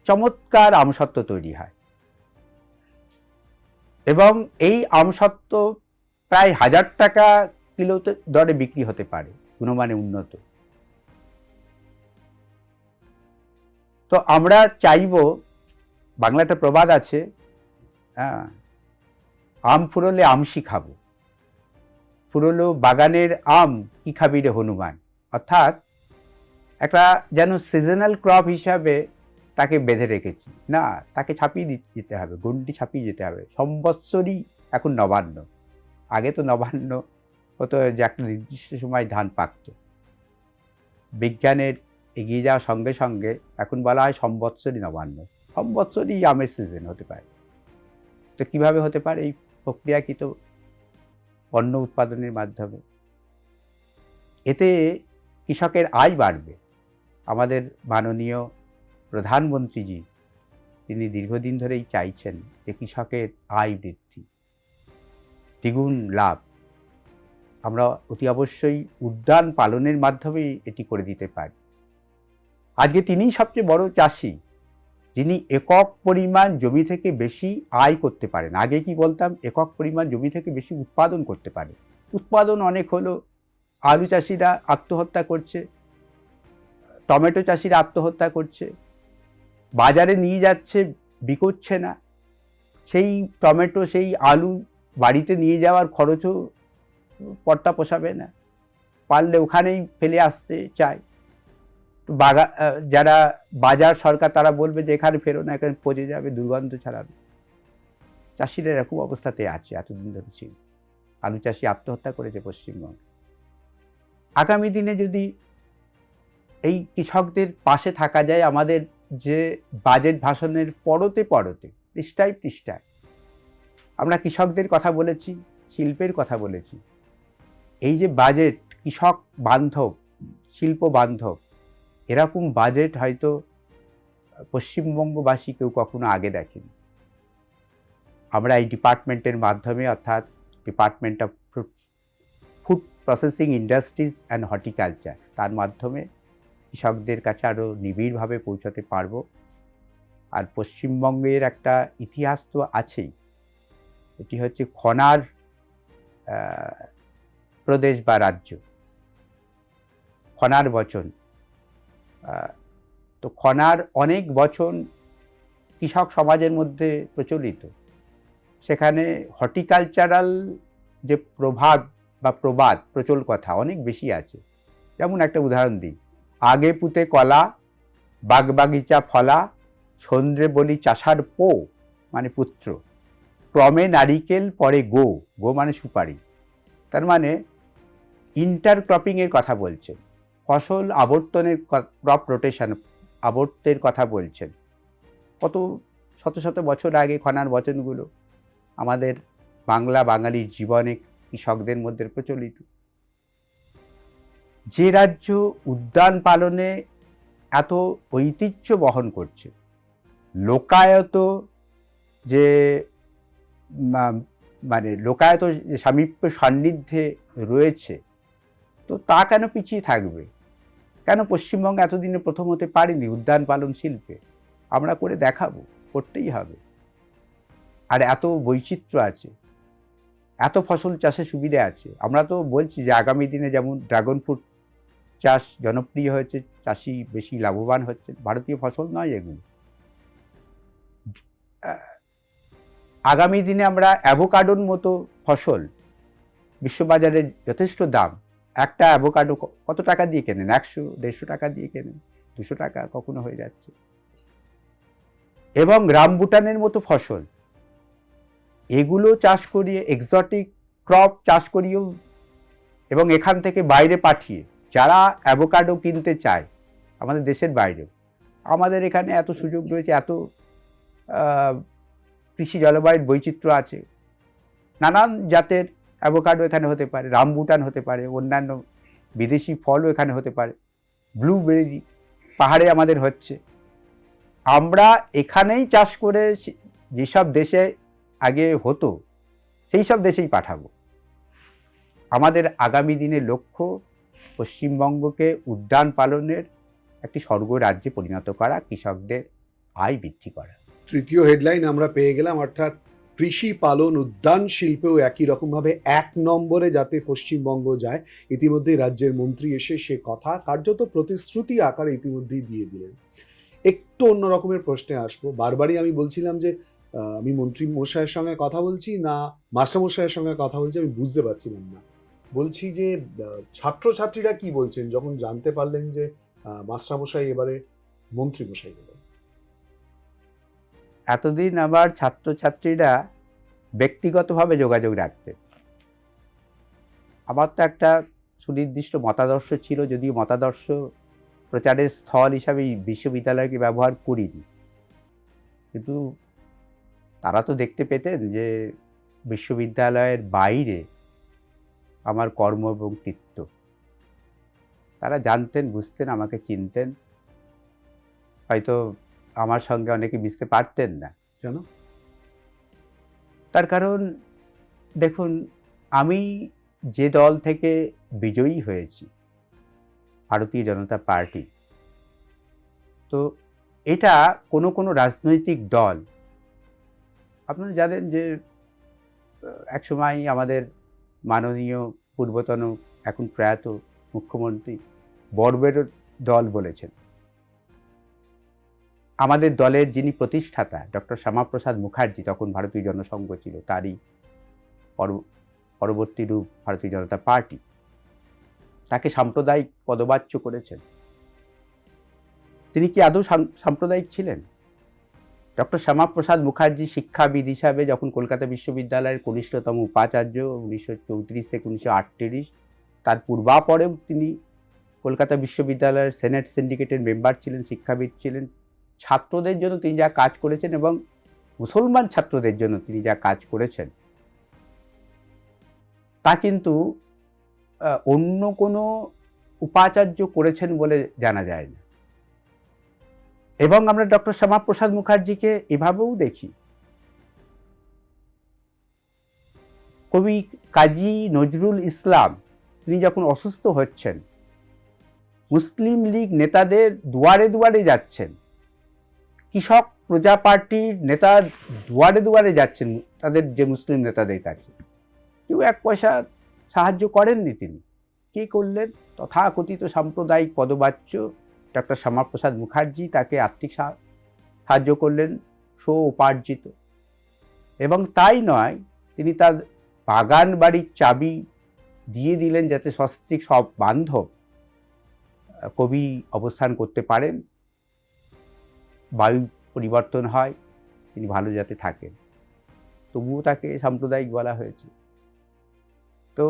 চমৎকার আমসত্ত্ব তৈরি হয় এবং এই আমসত্ত্ব প্রায় 1000 টাকা কিলোতে দরে বিক্রি হতে পারে, গুণমানে উন্নত। তো আমরা চাইব, বাংলাতে প্রবাদ আছে, হ্যাঁ, আম ফুরোলে আমসি খাবো, ফুরোলো বাগানের আম কি খাবি রে হনুমান। অর্থাৎ একটা যেন সিজনাল ক্রপ হিসাবে তাকে বেঁধে রেখেছি, না তাকে ছাপিয়ে যেতে হবে, গণ্ডি ছাপিয়ে যেতে হবে। সম্বৎসরই এখন নবান্ন, আগে তো নবান্ন হতো যে একটা নির্দিষ্ট সময় ধান পাকত। বিজ্ঞানের এগিয়ে যাওয়ার সঙ্গে সঙ্গে এখন বলা হয় সম্বৎসরই নবান্ন, সম্বৎসরই আমের সিজন হতে পারে। তো কিভাবে হতে পারে? এই প্রক্রিয়াকৃত পণ্য উৎপাদনের মাধ্যমে। এতে কৃষকের আয় বাড়বে। আমাদের মাননীয় প্রধানমন্ত্রীজি তিনি দীর্ঘদিন ধরেই চাইছেন যে কৃষকের আয় বৃদ্ধি, দ্বিগুণ লাভ। আমরা অতি অবশ্যই উদ্যান পালনের মাধ্যমেই এটি করে দিতে পারি। আজকে তিনিই সবচেয়ে বড় চাষি যিনি একক পরিমাণ জমি থেকে বেশি আয় করতে পারেন। আগে কি বলতাম, একক পরিমাণ জমি থেকে বেশি উৎপাদন করতে পারে। উৎপাদন অনেক হলো, আলু চাষিরা আত্মহত্যা করছে, টমেটো চাষিরা আত্মহত্যা করছে, বাজারে নিয়ে যাচ্ছে, বিকোচ্ছে না। সেই টমেটো সেই আলু বাড়িতে নিয়ে যাওয়ার খরচও পর্তা পোষাবে না, পারলে ওখানেই ফেলে আসতে চায়। যারা বাজার সরকার তারা বলবে যে এখানে ফেরো না, এখানে পচে যাবে, দুর্গন্ধ ছড়াবে। চাষিরা এরকম অবস্থাতে আছে, এতদিন ধরে ছিল। আলু চাষি আত্মহত্যা করেছে পশ্চিমবঙ্গে। আগামী দিনে যদি এই কৃষকদের পাশে থাকা যায়, আমাদের যে বাজেট ভাষণের পরতে পরতে পৃষ্ঠায় পৃষ্ঠায় আমরা কৃষকদের কথা বলেছি, শিল্পের কথা বলেছি। এই যে বাজেট কৃষক বান্ধব, শিল্প বান্ধব, এরকম বাজেট হয়তো পশ্চিমবঙ্গবাসী কেউ কখনো আগে দেখেনি। আমরা এই ডিপার্টমেন্টের মাধ্যমে, অর্থাৎ department of food processing industries and horticulture, তার মাধ্যমে কৃষকদের কাছে আরও নিবিড়ভাবে পৌঁছাতে পারব। আর পশ্চিমবঙ্গের একটা ইতিহাস তো আছেই, এটি হচ্ছে খনার প্রদেশ বা রাজ্য, খনার বচন। তো খনার অনেক বচন কৃষক সমাজের মধ্যে প্রচলিত। সেখানে হর্টিকালচারাল যে প্রভাব বা প্রবাদ প্রচল কথা অনেক বেশি আছে। যেমন একটা উদাহরণ দিই, আগে পুঁতে কলা, বাগবাগিচা ফলা, সন্দ্রে বলি চাষার পো মানে পুত্র, ক্রমে নারিকেল পরে গো, গো মানে সুপারি। তার মানে ইন্টারক্রপিংয়ের কথা বলছেন, ফসল আবর্তনের, ক্রপ রোটেশন, আবর্তের কথা বলছেন। কত শত শত বছর আগে খনার বচনগুলো আমাদের বাংলা বাঙালির জীবনে কৃষকদের মধ্যে প্রচলিত। যে রাজ্য উদ্যান পালনে এত ঐতিহ্য বহন করছে, লোকায়ত যে মানে লোকায়ত সামীপ্য সান্নিধ্যে রয়েছে, তো তা কেন পিছিয়ে থাকবে? কেন পশ্চিমবঙ্গ এতদিনে প্রথম হতে পারেনি উদ্যান পালন শিল্পে? আমরা করে দেখাবো, করতেই হবে। আর এত বৈচিত্র্য আছে, এত ফসল চাষে সুবিধা আছে। আমরা তো বলছি যে আগামী দিনে যেমন ড্রাগন ফ্রুট চাষ জনপ্রিয় হয়েছে, চাষি বেশি লাভবান হচ্ছে, ভারতীয় ফসল নয় এগুলো। আগামী দিনে আমরা অ্যাভোকাডোর মতো ফসল, বিশ্ববাজারে যথেষ্ট দাম, একটা অ্যাভোকাডো কত টাকা দিয়ে কেনেন? 100-150 টাকা দিয়ে কেনেন, 200 টাকা কখনো হয়ে যাচ্ছে। এবং রামবুটানের মতো ফসল, এগুলো চাষ করিয়ে, এক্সোটিক ক্রপ চাষ করিয়েও, এবং এখান থেকে বাইরে পাঠিয়ে যারা অ্যাভোকাডো কিনতে চায় আমাদের দেশের বাইরেও, আমাদের এখানে এত সুযোগ রয়েছে, এত কৃষি জলবায়ুর বৈচিত্র্য আছে, নানান জাতের অ্যাভোকাডো এখানে হতে পারে, রামবুটান হতে পারে, অন্যান্য বিদেশি ফলও এখানে হতে পারে, ব্লুবেরি পাহাড়ে আমাদের হচ্ছে। আমরা এখানেই চাষ করে যেসব দেশে আগে হতো সেই সব দেশেই পাঠাবো। আমাদের আগামী দিনের লক্ষ্য পশ্চিমবঙ্গকে উদ্যান পালনের একটি স্বর্গ রাজ্যে পরিণত করা, কৃষকদের আয় বৃদ্ধি করা। তৃতীয় হেডলাইন আমরা পেয়ে গেলাম, অর্থাৎ কৃষি পালন উদ্যান শিল্পেও একই রকমভাবে 1 নম্বরে যাতে পশ্চিমবঙ্গ যায়। ইতিমধ্যেই রাজ্যের মন্ত্রী এসে সে কথা কার্যত প্রতিশ্রুতি আকারে ইতিমধ্যেই দিয়ে দিলেন। একটু অন্য রকমের প্রশ্নে আসবো। বারবারই আমি বলছিলাম যে আমি মন্ত্রী মশাইয়ের সঙ্গে কথা বলছি না মাস্টার মশাইয়ের সঙ্গে কথা বলছি আমি বুঝতে পারছিলাম না। বলছি যে ছাত্রছাত্রীরা কি বলছেন যখন জানতে পারলেন যে মাস্টার মশাই এবারে মন্ত্রী মশাই হলেন? এতদিন আমার ছাত্রছাত্রীরা ব্যক্তিগতভাবে যোগাযোগ রাখতেন। আমার তো একটা সুনির্দিষ্ট মতাদর্শ ছিল, যদিও মতাদর্শ প্রচারের স্থল হিসাবে এই বিশ্ববিদ্যালয়কে ব্যবহার করিনি, কিন্তু তারা তো দেখতে পেতেন যে বিশ্ববিদ্যালয়ের বাইরে আমার কর্ম এবং কৃত্য। তারা জানতেন, বুঝতেন, আমাকে চিনতেন। হয়তো আমার সঙ্গে অনেকে মিশতে পারতেন না। কেন? তার কারণ দেখুন, আমি যে দল থেকে বিজয়ী হয়েছি, ভারতীয় জনতা পার্টি, তো এটা কোনো কোনো রাজনৈতিক দল, আপনারা জানেন যে একসময় আমাদের মাননীয় পূর্বতন এখন প্রয়াত মুখ্যমন্ত্রী বর্বের দল বলেছেন। আমাদের দলের যিনি প্রতিষ্ঠাতা ডক্টর শ্যামাপ্রসাদ মুখার্জি, তখন ভারতীয় জনসংঘ ছিল, তারই পরবর্তী রূপ ভারতীয় জনতা পার্টি, তাকে সাম্প্রদায়িক পদবাচ্য করেছেন। তিনি কি আদৌ সাম্প্রদায়িক ছিলেন? ডক্টর শ্যামাপ্রসাদ মুখার্জি শিক্ষাবিদ হিসাবে যখন কলকাতা বিশ্ববিদ্যালয়ের কনিষ্ঠতম উপাচার্য 1934 থেকে 1938, তার পূর্বাপরেও তিনি কলকাতা বিশ্ববিদ্যালয়ের সেনেট সিন্ডিকেটের মেম্বার ছিলেন, শিক্ষাবিদ ছিলেন। ছাত্রদের জন্য তিনি যা কাজ করেছেন এবং মুসলমান ছাত্রদের জন্য তিনি যা কাজ করেছেন, তা কিন্তু অন্য কোনো উপাচার্য করেছেন বলে জানা যায় না। এবং আমরা ডক্টর শ্যামাপ্রসাদ মুখার্জিকে এভাবেও দেখি, কবি কাজী নজরুল ইসলাম তিনি যখন অসুস্থ হচ্ছেন, মুসলিম লীগ নেতাদের দুয়ারে দুয়ারে যাচ্ছেন, কৃষক প্রজা পার্টির নেতা দুয়ারে দুয়ারে যাচ্ছেন তাদের যে মুসলিম নেতাদের কাছে, কেউ এক পয়সা সাহায্য করেননি। তিনি কি করলেন? তথাকথিত সাম্প্রদায়িক পদবাচ্য ডক্টর শ্যামাপ্রসাদ মুখার্জি তাকে আর্থিক সাহায্য করলেন, উপার্জিত। এবং তাই নয়, তিনি তার বাগান বাড়ির চাবি দিয়ে দিলেন যাতে সস্ত্রীক সব বান্ধব কবি অবস্থান করতে পারেন, বায়ু পরিবর্তন হয়, তিনি ভালো যাতে থাকেন। তবুও তাকে সাম্প্রদায়িক বলা হয়েছে। তো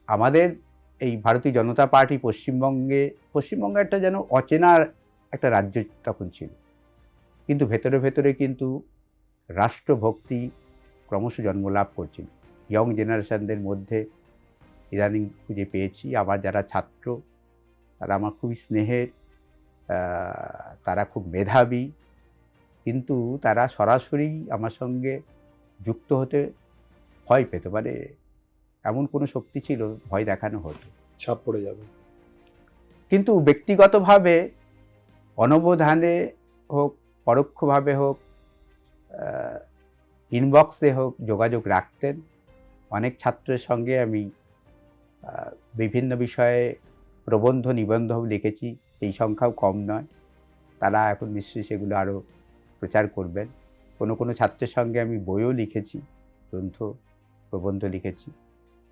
আমাদের এই ভারতীয় জনতা পার্টি পশ্চিমবঙ্গে একটা যেন অচেনা একটা রাজ্য তখন ছিল, কিন্তু ভেতরে ভেতরে কিন্তু রাষ্ট্রভক্তি ক্রমশ জন্মলাভ করছিল। ইয়ং জেনারেশনদের মধ্যে ইদানিং খুঁজে পেয়েছি আমার যারা ছাত্র, তারা আমার খুবই স্নেহের, তারা খুব মেধাবী, কিন্তু তারা সরাসরি আমার সঙ্গে যুক্ত হতে ভয় পেত। মানে এমন কোনো শক্তি ছিল, ভয় দেখানো হতো, ছাপ পড়ে যাবে। কিন্তু ব্যক্তিগতভাবে অনবধানে হোক, পরোক্ষভাবে হোক, ইনবক্সে হোক যোগাযোগ রাখতেন। অনেক ছাত্রের সঙ্গে আমি বিভিন্ন বিষয়ে প্রবন্ধ নিবন্ধ লিখেছি, এই সংখ্যাও কম নয়। তারা এখন নিশ্চয়ই সেগুলো আরও প্রচার করবেন। কোনো কোনো ছাত্রের সঙ্গে আমি বইও লিখেছি, গ্রন্থ প্রবন্ধ লিখেছি।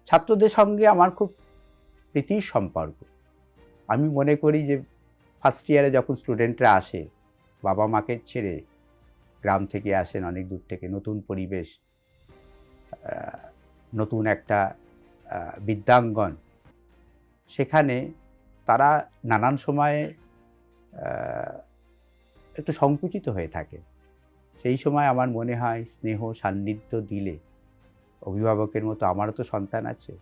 ছাত্রদের সঙ্গে আমার খুব প্রীতির সম্পর্ক। আমি মনে করি যে ফার্স্ট ইয়ারে যখন স্টুডেন্টরা আসে, বাবা মাকে ছেড়ে গ্রাম থেকে আসেন, অনেক দূর থেকে, নতুন পরিবেশ, নতুন একটা বিদ্যাঙ্গন, সেখানে তারা নানান সময়ে একটু সংকুচিত হয়ে থাকে। সেই সময় আমার মনে হয় স্নেহ সান্নিধ্য দিলে, অভিভাবকের মতো আমারও তো সন্তান আছে,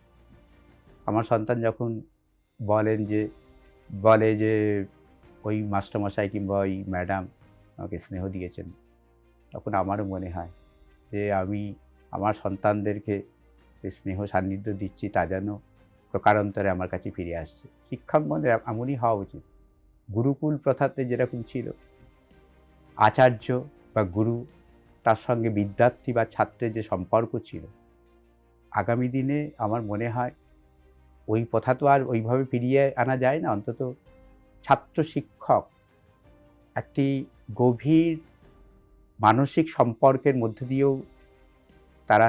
আমার সন্তান যখন বলে যে ওই মাস্টারমশাই কিংবা ওই ম্যাডাম আমাকে স্নেহ দিয়েছেন, তখন আমারও মনে হয় যে আমি আমার সন্তানদেরকে যে স্নেহ সান্নিধ্য দিচ্ছি তা যেন প্রকারান্তরে আমার কাছে ফিরে আসছে। শিক্ষাঙ্গনে এমনই হওয়া উচিত। গুরুকুল প্রথাতে যেরকম ছিল, আচার্য বা গুরু, তার সঙ্গে বিদ্যার্থী বা ছাত্রের যে সম্পর্ক ছিল, আগামী দিনে আমার মনে হয় ওই প্রথা তো আর ওইভাবে ফিরিয়ে আনা যায় না। অন্তত ছাত্র শিক্ষক একটি গভীর মানসিক সম্পর্কের মধ্য দিয়েও তারা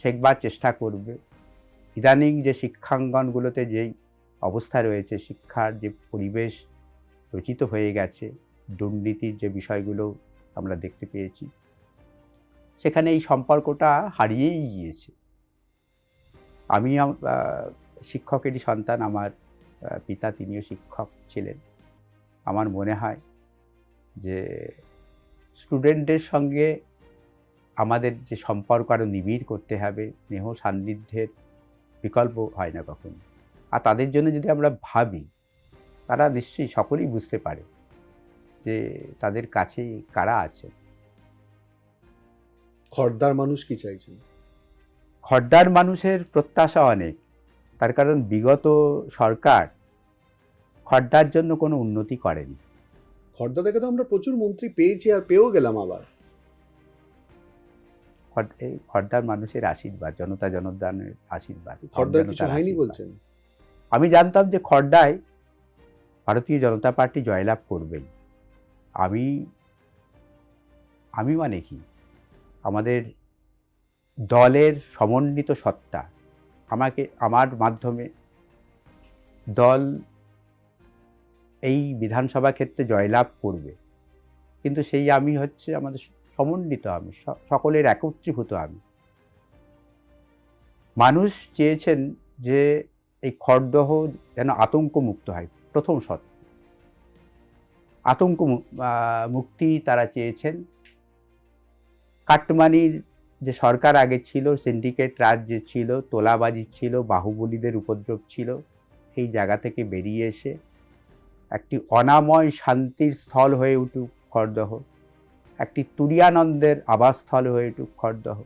শেখবার চেষ্টা করবে। ইদানিং যে শিক্ষাঙ্গনগুলোতে যেই অবস্থা রয়েছে, শিক্ষার যে পরিবেশ রচিত হয়ে গেছে, দুর্নীতির যে বিষয়গুলো আমরা দেখতে পেয়েছি, সেখানে এই সম্পর্কটা হারিয়েই গিয়েছে। আমি শিক্ষকেরই সন্তান, আমার পিতা তিনিও শিক্ষক ছিলেন। আমার মনে হয় যে স্টুডেন্টদের সঙ্গে আমাদের যে সম্পর্ক আরও নিবিড় করতে হবে, স্নেহ সান্নিধ্যের বিকল্প হয় না কখনো। আর তাদের জন্য যদি আমরা ভাবি, তারা নিশ্চয়ই সকলেই বুঝতে পারে যে তাদের কাছে কারা আছে। খর্দার মানুষ কি চাইছেন? খর্দার মানুষের প্রত্যাশা অনেক, তার কারণ বিগত সরকার খর্দার জন্য কোনো উন্নতি করেনি। খর্দা থেকে তো আমরা প্রচুর মন্ত্রী পেয়েছি, আর পেয়েও গেলাম আবার। এই খর্দার মানুষের আশীর্বাদ, জনতা জনার্দনের আশীর্বাদ। খর্দার কিছু হয়নি বলছেন? আমি জানতাম যে খর্দায় ভারতীয় জনতা পার্টি জয়লাভ করবেই। আমি মানে কি, আমাদের দলের সমন্বিত সত্তা, আমার মাধ্যমে দল এই বিধানসভা ক্ষেত্রে জয়লাভ করবে, কিন্তু সেই আমি হচ্ছে আমাদের সমন্বিত আমি, সকলের একত্রীভূত আমি। মানুষ চেয়েছেন যে এই খড়দহ যেন আতঙ্কমুক্ত হয়, প্রথম শর্ত আতঙ্ক মুক্তি তারা চেয়েছেন। কাটমানির যে সরকার আগে ছিল, সিন্ডিকেট রাজ যে ছিল, তোলাবাজি ছিল, বাহুবলীদের উপদ্রব ছিল, সেই জায়গা থেকে বেরিয়ে এসে একটি অনাময় শান্তির স্থল হয়ে উঠুক খড়দহ, একটি তুরিয়ানন্দের আবাসস্থল হয়ে উঠুক খড়দহ,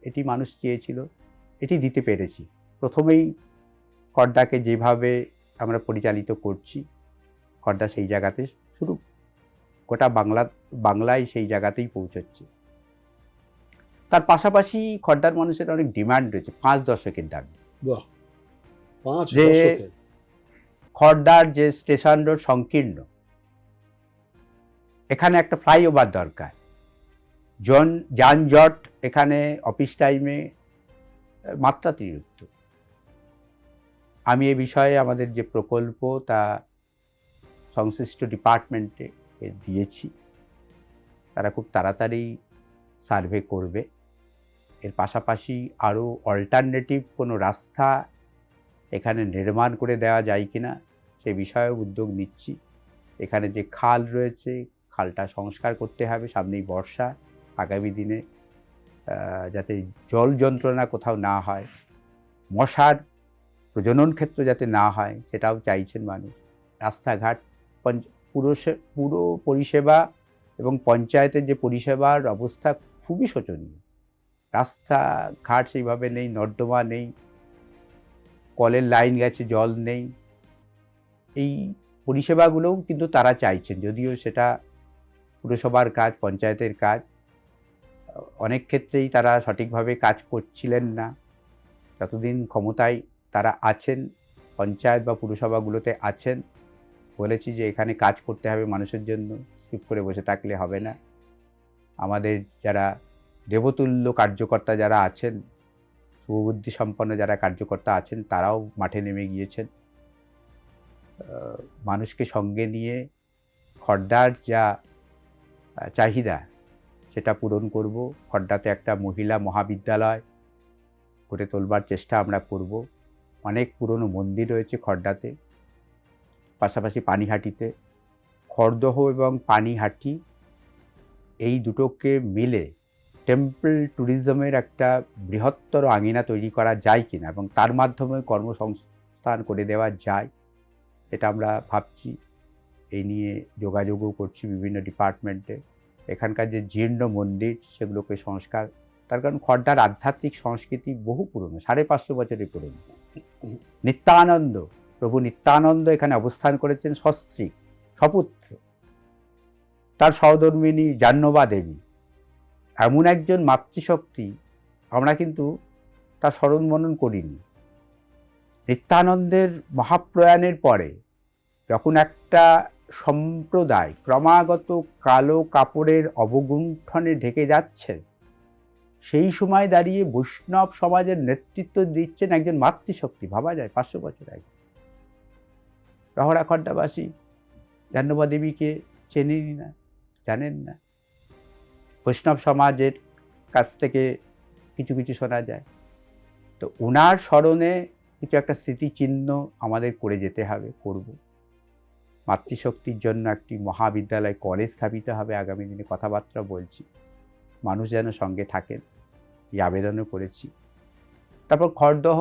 এটি মানুষ চেয়েছিল, এটি দিতে পেরেছি। প্রথমেই খড়দাকে যেভাবে আমরা পরিচালিত করছি, খড়দা সেই জায়গাতে শুরু, গোটা বাংলায় সেই জায়গাতেই পৌঁছচ্ছে। তার পাশাপাশি খড়দার মানুষের অনেক ডিমান্ড রয়েছে, 5 দশকের দাবি। যে খড়দার যে স্টেশন রোড সংকীর্ণ, এখানে একটা ফ্লাইওভার দরকার। যানজট এখানে অফিস টাইমে মাত্রাতিরিক্ত। আমি এ বিষয়ে আমাদের যে প্রকল্প তা সংশ্লিষ্ট ডিপার্টমেন্টে দিয়েছি, তারা খুব তাড়াতাড়ি সার্ভে করবে। এর পাশাপাশি আরও অল্টারনেটিভ কোনো রাস্তা এখানে নির্মাণ করে দেওয়া যায় কিনা সে বিষয়ে উদ্যোগ নিচ্ছি। এখানে যে খাল রয়েছে, খালটা সংস্কার করতে হবে, সামনেই বর্ষা, আগামী দিনে যাতে জল যন্ত্রণা কোথাও না হয়, মশার প্রজনন ক্ষেত্র যাতে না হয়, সেটাও চাইছেন মানুষ। রাস্তাঘাট, পুরো পরিষেবা এবং পঞ্চায়েতের যে পরিষেবার অবস্থা খুবই শোচনীয়। রাস্তাঘাট সেইভাবে নেই, নর্দমা নেই, কলের লাইন গেছে, জল নেই। এই পরিষেবাগুলোও কিন্তু তারা চাইছেন, যদিও সেটা পুরসভার কাজ, পঞ্চায়েতের কাজ, অনেক ক্ষেত্রেই তারা সঠিকভাবে কাজ করছিলেন না। যতদিন ক্ষমতায় তারা আছেন, পঞ্চায়েত বা পুরসভাগুলোতে আছেন, বলেছি যে এখানে কাজ করতে হবে মানুষের জন্য, চুপ করে বসে থাকলে হবে না। আমাদের যারা দেবতুল্য কার্যকর্তা যারা আছেন, শুভবুদ্ধি সম্পন্ন যারা কার্যকর্তা আছেন, তারাও মাঠে নেমে গিয়েছেন। মানুষকে সঙ্গে নিয়ে খড়দার যা চাহিদা সেটা পূরণ করব। খড়দাতে একটা মহিলা মহাবিদ্যালয় গড়ে তোলবার চেষ্টা আমরা করব। অনেক পুরনো মন্দির রয়েছে খড়দাতে, পাশাপাশি পানিহাটিতে। খড়দহ এবং পানিহাটি এই দুটোকে মিলে টেম্পল ট্যুরিজমের একটা বৃহত্তর আঙিনা তৈরি করা যায় কিনা এবং তার মাধ্যমে কর্মসংস্থান করে দেওয়া যায়, এটা আমরা ভাবছি। এই নিয়ে যোগাযোগও করছি বিভিন্ন ডিপার্টমেন্টে। এখানকার যে জীর্ণ মন্দির, সেগুলোকে সংস্কার, তার কারণ খড়দার আধ্যাত্মিক সংস্কৃতি বহু পুরনো, 550 বছরের পুরনো। নিত্যানন্দ, প্রভু নিত্যানন্দ এখানে অবস্থান করেছেন সস্ত্রী, সপুত্র। তার সহধর্মিণী জাহ্নবা দেবী এমন একজন মাতৃশক্তি, আমরা কিন্তু তার স্মরণ মনন করিনি। নিত্যানন্দের মহাপ্রয়াণের পরে যখন একটা সম্প্রদায় ক্রমাগত কালো কাপড়ের অবগুণ্ঠনে ঢেকে যাচ্ছে, সেই সময় দাঁড়িয়ে বৈষ্ণব সমাজের নেতৃত্ব দিচ্ছেন একজন মাতৃশক্তি। ভাবা যায় 500 বছর আগে। রহড়া খড্ডাবাসী জাহ্নবী দেবীকে চেনেনই না, জানেন না। বৈষ্ণব সমাজের কাছ থেকে কিছু কিছু শোনা যায়। তো ওনার স্মরণে কিছু একটা স্মৃতিচিহ্ন আমাদের করে যেতে হবে, করব। মাতৃশক্তির জন্য একটি মহাবিদ্যালয়, কলেজ স্থাপিত হবে আগামী দিনে, কথাবার্তা বলছি। মানুষ যেন সঙ্গে থাকেন, এই আবেদনও করেছি। তারপর খড়দহ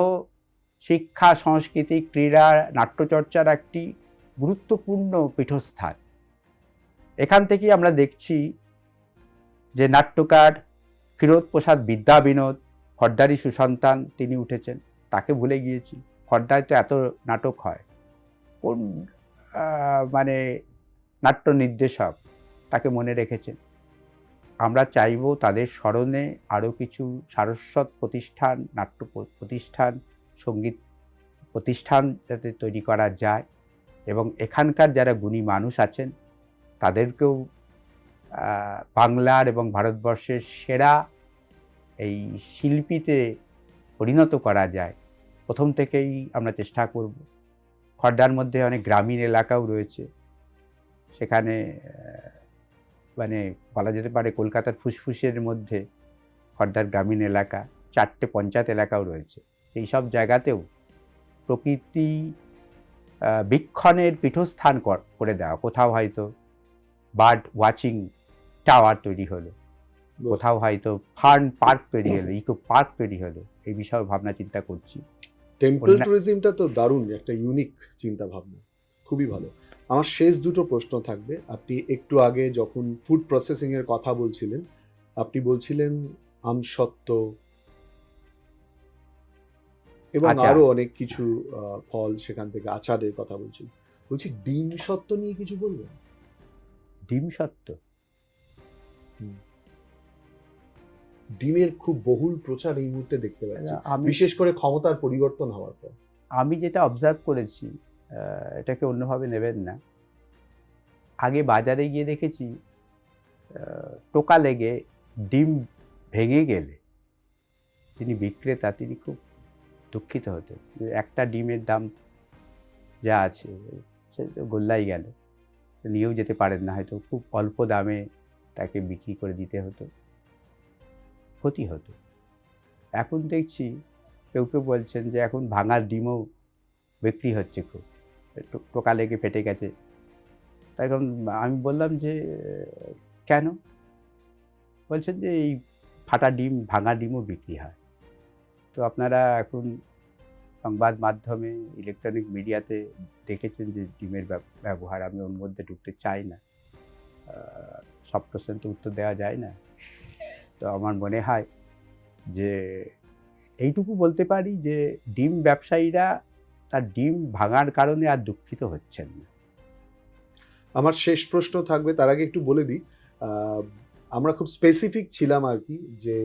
শিক্ষা, সংস্কৃতি, ক্রীড়া, নাট্যচর্চার একটি গুরুত্বপূর্ণ পীঠস্থান। এখান থেকেই আমরা দেখছি যে নাট্যকার ক্ষীরোদ প্রসাদ বিদ্যা বিনোদ, খড়দারই সুসন্তান, তিনি উঠেছেন। তাকে ভুলে গিয়েছি। খড়দায় তো এত নাটক হয়, কোন মানে নাট্য নির্দেশক তাকে মনে রেখেছেন। আমরা চাইব তাদের স্মরণে আরও কিছু সারস্বত প্রতিষ্ঠান, নাট্য প্রতিষ্ঠান, সঙ্গীত প্রতিষ্ঠান যাতে তৈরি করা যায়, এবং এখানকার যারা গুণী মানুষ আছেন তাদেরকেও বাংলার এবং ভারতবর্ষের সেরা এই শিল্পীতে পরিণত করা যায়, প্রথম থেকেই আমরা চেষ্টা করব। খড়দার মধ্যে অনেক গ্রামীণ এলাকাও রয়েছে, সেখানে মানে বলা যেতে পারে কলকাতার ফুসফুসের মধ্যে খড়দার গ্রামীণ এলাকা, 4টে পঞ্চায়েত এলাকাও রয়েছে। এই সব জায়গাতেও প্রকৃতি বীক্ষণের পীঠস্থান করে দেওয়া। কোথাও হয়তো বার্ড ওয়াচিং টাওয়ার তৈরি হলো, কোথাও হয়তো ফার্ন পার্ক তৈরি হলো, ইকো পার্ক তৈরি হলো, এই বিষয়ে ভাবনা চিন্তা করছি। টেম্পল ট্যুরিজমটা তো দারুণ একটা ইউনিক চিন্তা ভাবনা, খুবই ভালো। আমার শেষ দুটো প্রশ্ন থাকবে। আপনি একটু আগে যখন ফুড প্রসেসিং এর কথা বলছিলেন, আপনি বলছিলেন আমসত্ত্ব এবং আরো অনেক কিছু ফল, সেখান থেকে আচারের কথা বলছিলেন। বলছি ডিম সত্ত্ব নিয়ে কিছু বলবেন? ডিম সত্ত্ব, ডিমের খুব বহুল প্রচার এই মুহূর্তে দেখতে পাচ্ছি, বিশেষ করে ক্ষমতার পরিবর্তন হওয়ার পর। আমি যেটা অবজার্ভ করেছি, এটাকে অন্যভাবে নেবেন না, আগে বাজারে গিয়ে দেখেছি টোকা লেগে ডিম ভেঙে গেলে যিনি বিক্রেতা তিনি খুব দুঃখিত হতেন। একটা ডিমের দাম যা আছে সে তো গোল্লাই গেল, নিয়েও যেতে পারেন না, হয়তো খুব অল্প দামে তাকে বিক্রি করে দিতে হতো, ক্ষতি হতো। এখন দেখছি কেউ কেউ বলছেন যে এখন ভাঙার ডিমও বিক্রি হচ্ছে, খুব টোকা লেগে ফেটে গেছে। তখন আমি বললাম যে কেন? বলছেন যে এই ফাটা ডিম, ভাঙা ডিমও বিক্রি হয়। তো আপনারা এখন সংবাদ মাধ্যমে, ইলেকট্রনিক মিডিয়াতে দেখেছেন যে ডিমের ব্যবহার, আমি ওর মধ্যে ঢুকতে চাই না, সব প্রশ্নের তো উত্তর দেওয়া যায় না। তো আমার মনে হয় যে এইটুকু বলতে পারি যে ডিম ব্যবসায়ীরা তার ডিম ভাঙার কারণে আর দুঃখিত হচ্ছেন না। আমার শেষ প্রশ্ন থাকবে, তার আগে একটু বলে দিই, আমরা খুব স্পেসিফিক ছিলাম আর কি, যে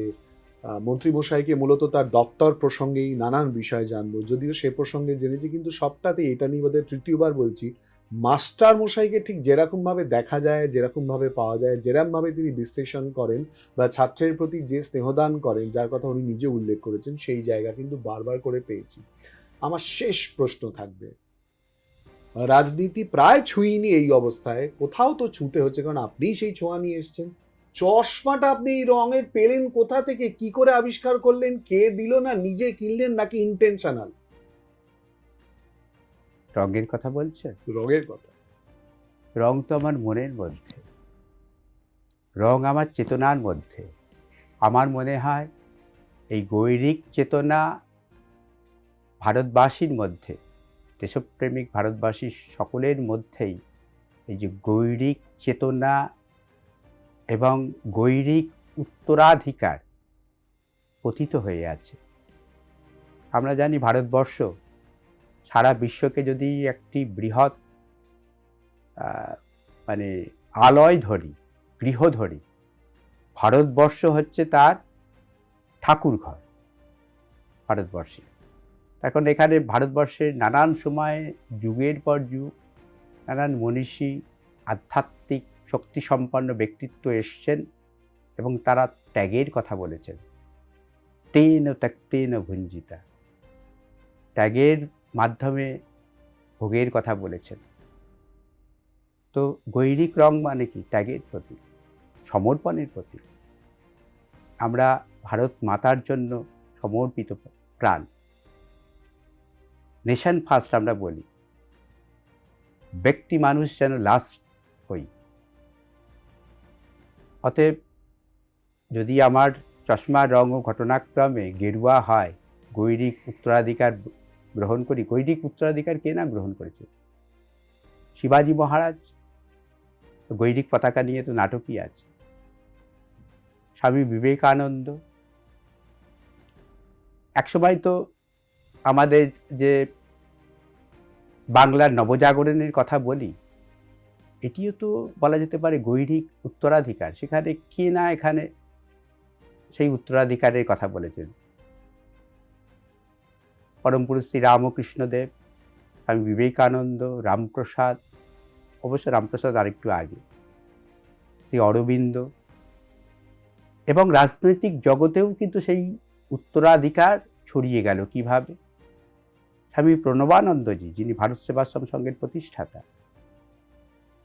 মন্ত্রীমশাইকে মূলত তার দপ্তর প্রসঙ্গেই নানান বিষয় জানবো, যদিও সে প্রসঙ্গে জেনেছি, কিন্তু সবটাতেই এটা নিয়ে বোধহয় তৃতীয়বার বলছি, মাস্টার মশাইকে ঠিক যেরকমভাবে দেখা যায়, যেরকমভাবে পাওয়া যায়, যেরকমভাবে তিনি বিশ্লেষণ করেন বা ছাত্রের প্রতি যে স্নেহদান করেন, যার কথা উনি নিজে উল্লেখ করেছেন, সেই জায়গা কিন্তু বারবার করে পেয়েছি। আমার শেষ প্রশ্ন থাকবে, রাজনীতি প্রায় ছুঁইনি এই অবস্থায়, কোথাও তো ছুঁতে হচ্ছে, কারণ আপনিই সেই ছোঁয়া নিয়ে এসছেন। চশমাটা আপনি এই রঙের পেলেন কোথা থেকে, কি করে আবিষ্কার করলেন, কে দিল, না নিজে কিনলেন, নাকি ইন্টেনশনাল? রঙের কথা বলছেন? রঙের কথা। রং তো আমার মনের মধ্যে, রং আমার চেতনার মধ্যে। আমার মনে হয় এই গৈরিক চেতনা ভারতবাসীর মধ্যে, দেশপ্রেমিক ভারতবাসীর সকলের মধ্যেই এই যে গৈরিক চেতনা এবং গৈরিক উত্তরাধিকার পতিত হয়ে আছে। আমরা জানি ভারতবর্ষ সারা বিশ্বকে যদি একটি বৃহৎ মানে আলয় ধরি, গৃহ ধরি, ভারতবর্ষ হচ্ছে তার ঠাকুর ঘর। ভারতবর্ষে এখন এখানে ভারতবর্ষের নানান সময়ে যুগের পর যুগ নানান মনীষী আধ্যাত্মিক শক্তিসম্পন্ন ব্যক্তিত্ব এসছেন এবং তারা ত্যাগের কথা বলেছেন। তেন ত্যক্তেন ভুঞ্জিতা, ত্যাগের মাধ্যমে ভোগের কথা বলেছেন। তো গৈরিক রং মানে কি? ত্যাগের প্রতীক, সমর্পণের প্রতীক। আমরা ভারত মাতার জন্য সমর্পিত প্রাণ, নেশন ফার্স্ট আমরা বলি, ব্যক্তি মানুষ যেন লাস্ট হই। অতএব যদি আমার চশমার রং ও ঘটনাক্রমে গেরুয়া হয়, গৈরিক উত্তরাধিকার গ্রহণ করি। গৈরিক উত্তরাধিকার কে না গ্রহণ করেছে? শিবাজী মহারাজ গৈরিক পতাকা নিয়ে তো নাটকই আছে। স্বামী বিবেকানন্দ, একসময় তো আমাদের যে বাংলার নবজাগরণের কথা বলি, এটিও তো বলা যেতে পারে গৈরিক উত্তরাধিকার। সেখানে কে না এখানে সেই উত্তরাধিকারের কথা বলেছেন? পরম পুরুষ শ্রী রামকৃষ্ণদেব, স্বামী বিবেকানন্দ, রামপ্রসাদ, অবশ্য রামপ্রসাদ আরেকটু আগে, শ্রী অরবিন্দ, এবং রাজনৈতিক জগতেও কিন্তু সেই উত্তরাধিকার ছড়িয়ে গেল কিভাবে? স্বামী প্রণবানন্দজি, যিনি ভারত সেবাশ্রম সংঘের প্রতিষ্ঠাতা,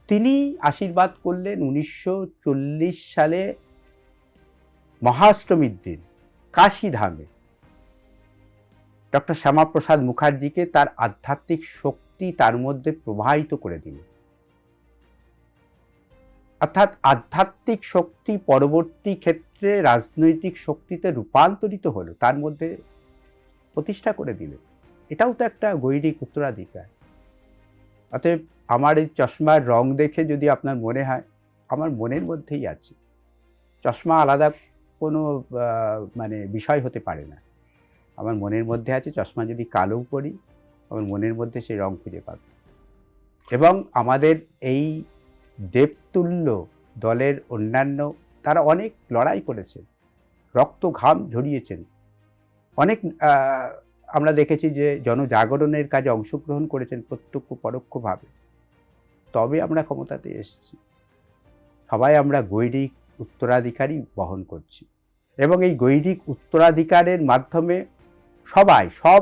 তিনি আশীর্বাদ করলেন 1940 সালে মহাষ্টমীর দিন কাশীধামে ডক্টর শ্যামাপ্রসাদ মুখার্জিকে তার আধ্যাত্মিক শক্তি তার মধ্যে প্রবাহিত করে দিল। অর্থাৎ আধ্যাত্মিক শক্তি পরবর্তী ক্ষেত্রে রাজনৈতিক শক্তিতে রূপান্তরিত হলো, তার মধ্যে প্রতিষ্ঠা করে দিলেন। এটাও তো একটা গৈরিক উত্তরাধিকার। অতএব আমার এই চশমার রং দেখে যদি আপনার মনে হয় আমার মনের মধ্যেই আছে, চশমা আলাদা কোনো মানে বিষয় হতে পারে না, আমার মনের মধ্যে আছে। চশমা যদি কালো পরি, আমার মনের মধ্যে সেই রং খুঁজে পাবে। এবং আমাদের এই দেবতুল্য দলের অন্যান্য, তারা অনেক লড়াই করেছেন, রক্ত ঘাম ঝরিয়েছেন, অনেক আমরা দেখেছি যে জনজাগরণের কাজে অংশগ্রহণ করেছেন প্রত্যক্ষ পরোক্ষভাবে। তবে আমরা ক্ষমতাতে এসেছি। সবাই আমরা গৈরিক উত্তরাধিকারই বহন করছি, এবং এই গৈরিক উত্তরাধিকারের মাধ্যমে সবাই, সব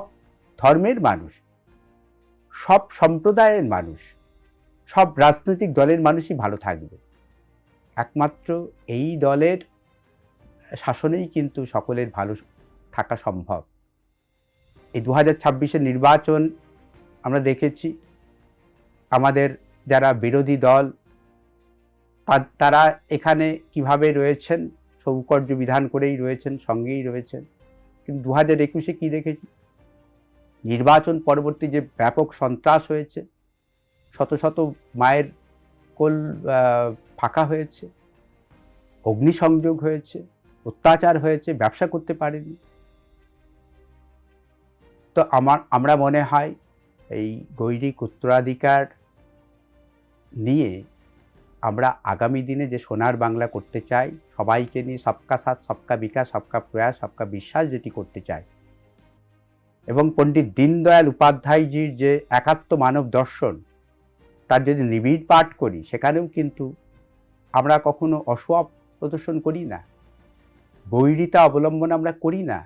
ধর্মের মানুষ, সব সম্প্রদায়ের মানুষ, সব রাজনৈতিক দলের মানুষই ভালো থাকবে। একমাত্র এই দলের শাসনেই কিন্তু সকলের ভালো থাকা সম্ভব। এই 2026-এর নির্বাচন আমরা দেখেছি, আমাদের যারা বিরোধী দল তারা এখানে কিভাবে রয়েছেন, সৌকর্য বিধান করেই রয়েছেন, সঙ্গেই রয়েছেন। কিন্তু 2021-এ কি দেখেছি? নির্বাচন পরবর্তী যে ব্যাপক সন্ত্রাস হয়েছে, শত শত মায়ের কোল ফাঁকা হয়েছে, অগ্নিসংযোগ হয়েছে, অত্যাচার হয়েছে, ব্যবসা করতে পারেনি। তো আমরা মনে হয় এই গৈরিক উত্তরাধিকার নিয়ে আমরা আগামী দিনে যে সোনার বাংলা করতে চাই, সবাইকে নিয়ে সবকা সাথ সবকা বিকাশ সবকা প্রয়াস সবকা বিশ্বাস যেটি করতে চাই, এবং পণ্ডিত দীনদয়াল উপাধ্যায়জির যে একাত্ম মানব দর্শন, তার যদি নিবিড় পাঠ করি, সেখানেও কিন্তু আমরা কখনো অসুয়াব প্রদর্শন করি না, বৈরিতা অবলম্বন আমরা করি না,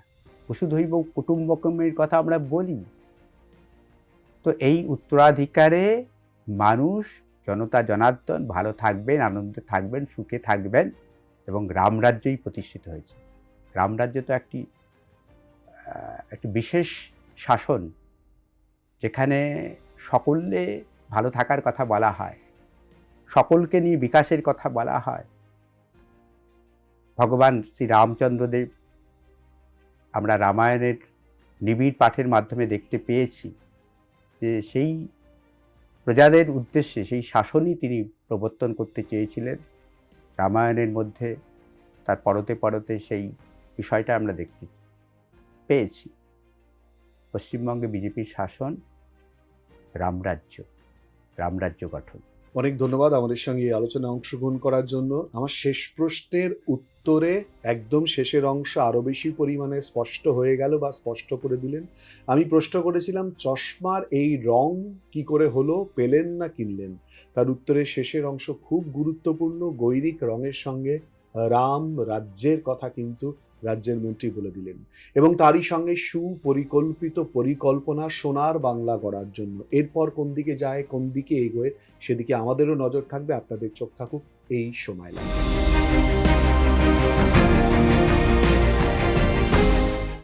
বসুধৈব কুটুম্বকমের কথা আমরা বলি। তো এই উত্তরাধিকারে মানুষ, জনতা জনার্দন ভালো থাকবেন, আনন্দে থাকবেন, সুখে থাকবেন, এবং রামরাজ্যই প্রতিষ্ঠিত হয়েছে। রামরাজ্য তো একটি বিশেষ শাসন, যেখানে সকলে ভালো থাকার কথা বলা হয়, সকলকে নিয়ে বিকাশের কথা বলা হয়। ভগবান শ্রী রামচন্দ্রদেব, আমরা রামায়ণের নিবিড় পাঠের মাধ্যমে দেখতে পেয়েছি যে সেই প্রজাদের উদ্দেশ্যে সেই শাসনই তিনি প্রবর্তন করতে চেয়েছিলেন। রামায়ণের মধ্যে তার পরতে পরতে সেই বিষয়টা আমরা দেখতে পেয়েছি। পশ্চিমবঙ্গে বিজেপির শাসন, রামরাজ্য গঠন। অনেক ধন্যবাদ আমাদের সঙ্গে এই আলোচনায় অংশগ্রহণ করার জন্য। আমার শেষ প্রশ্নের উত্তরে একদম শেষের অংশ আরো বেশি পরিমাণে স্পষ্ট হয়ে গেল বা স্পষ্ট করে দিলেন। আমি প্রশ্ন করেছিলাম চশমার এই রং কি করে হলো, পেলেন না কিনলেন? তার উত্তরের শেষের অংশ খুব গুরুত্বপূর্ণ। গৈরিক রঙের সঙ্গে রাম রাজ্যের কথা কিন্তু রাজ্যের মন্ত্রী বলে দিলেন, এবং তারই সঙ্গে সুপরিকল্পিত পরিকল্পনা সোনার বাংলা গড়ার জন্য। এরপর কোন দিকে যায়, কোন দিকে এগোয়, সেদিকে আমাদেরও নজর থাকবে। আপনাদের চোখ থাকুক এই সময় লাগে।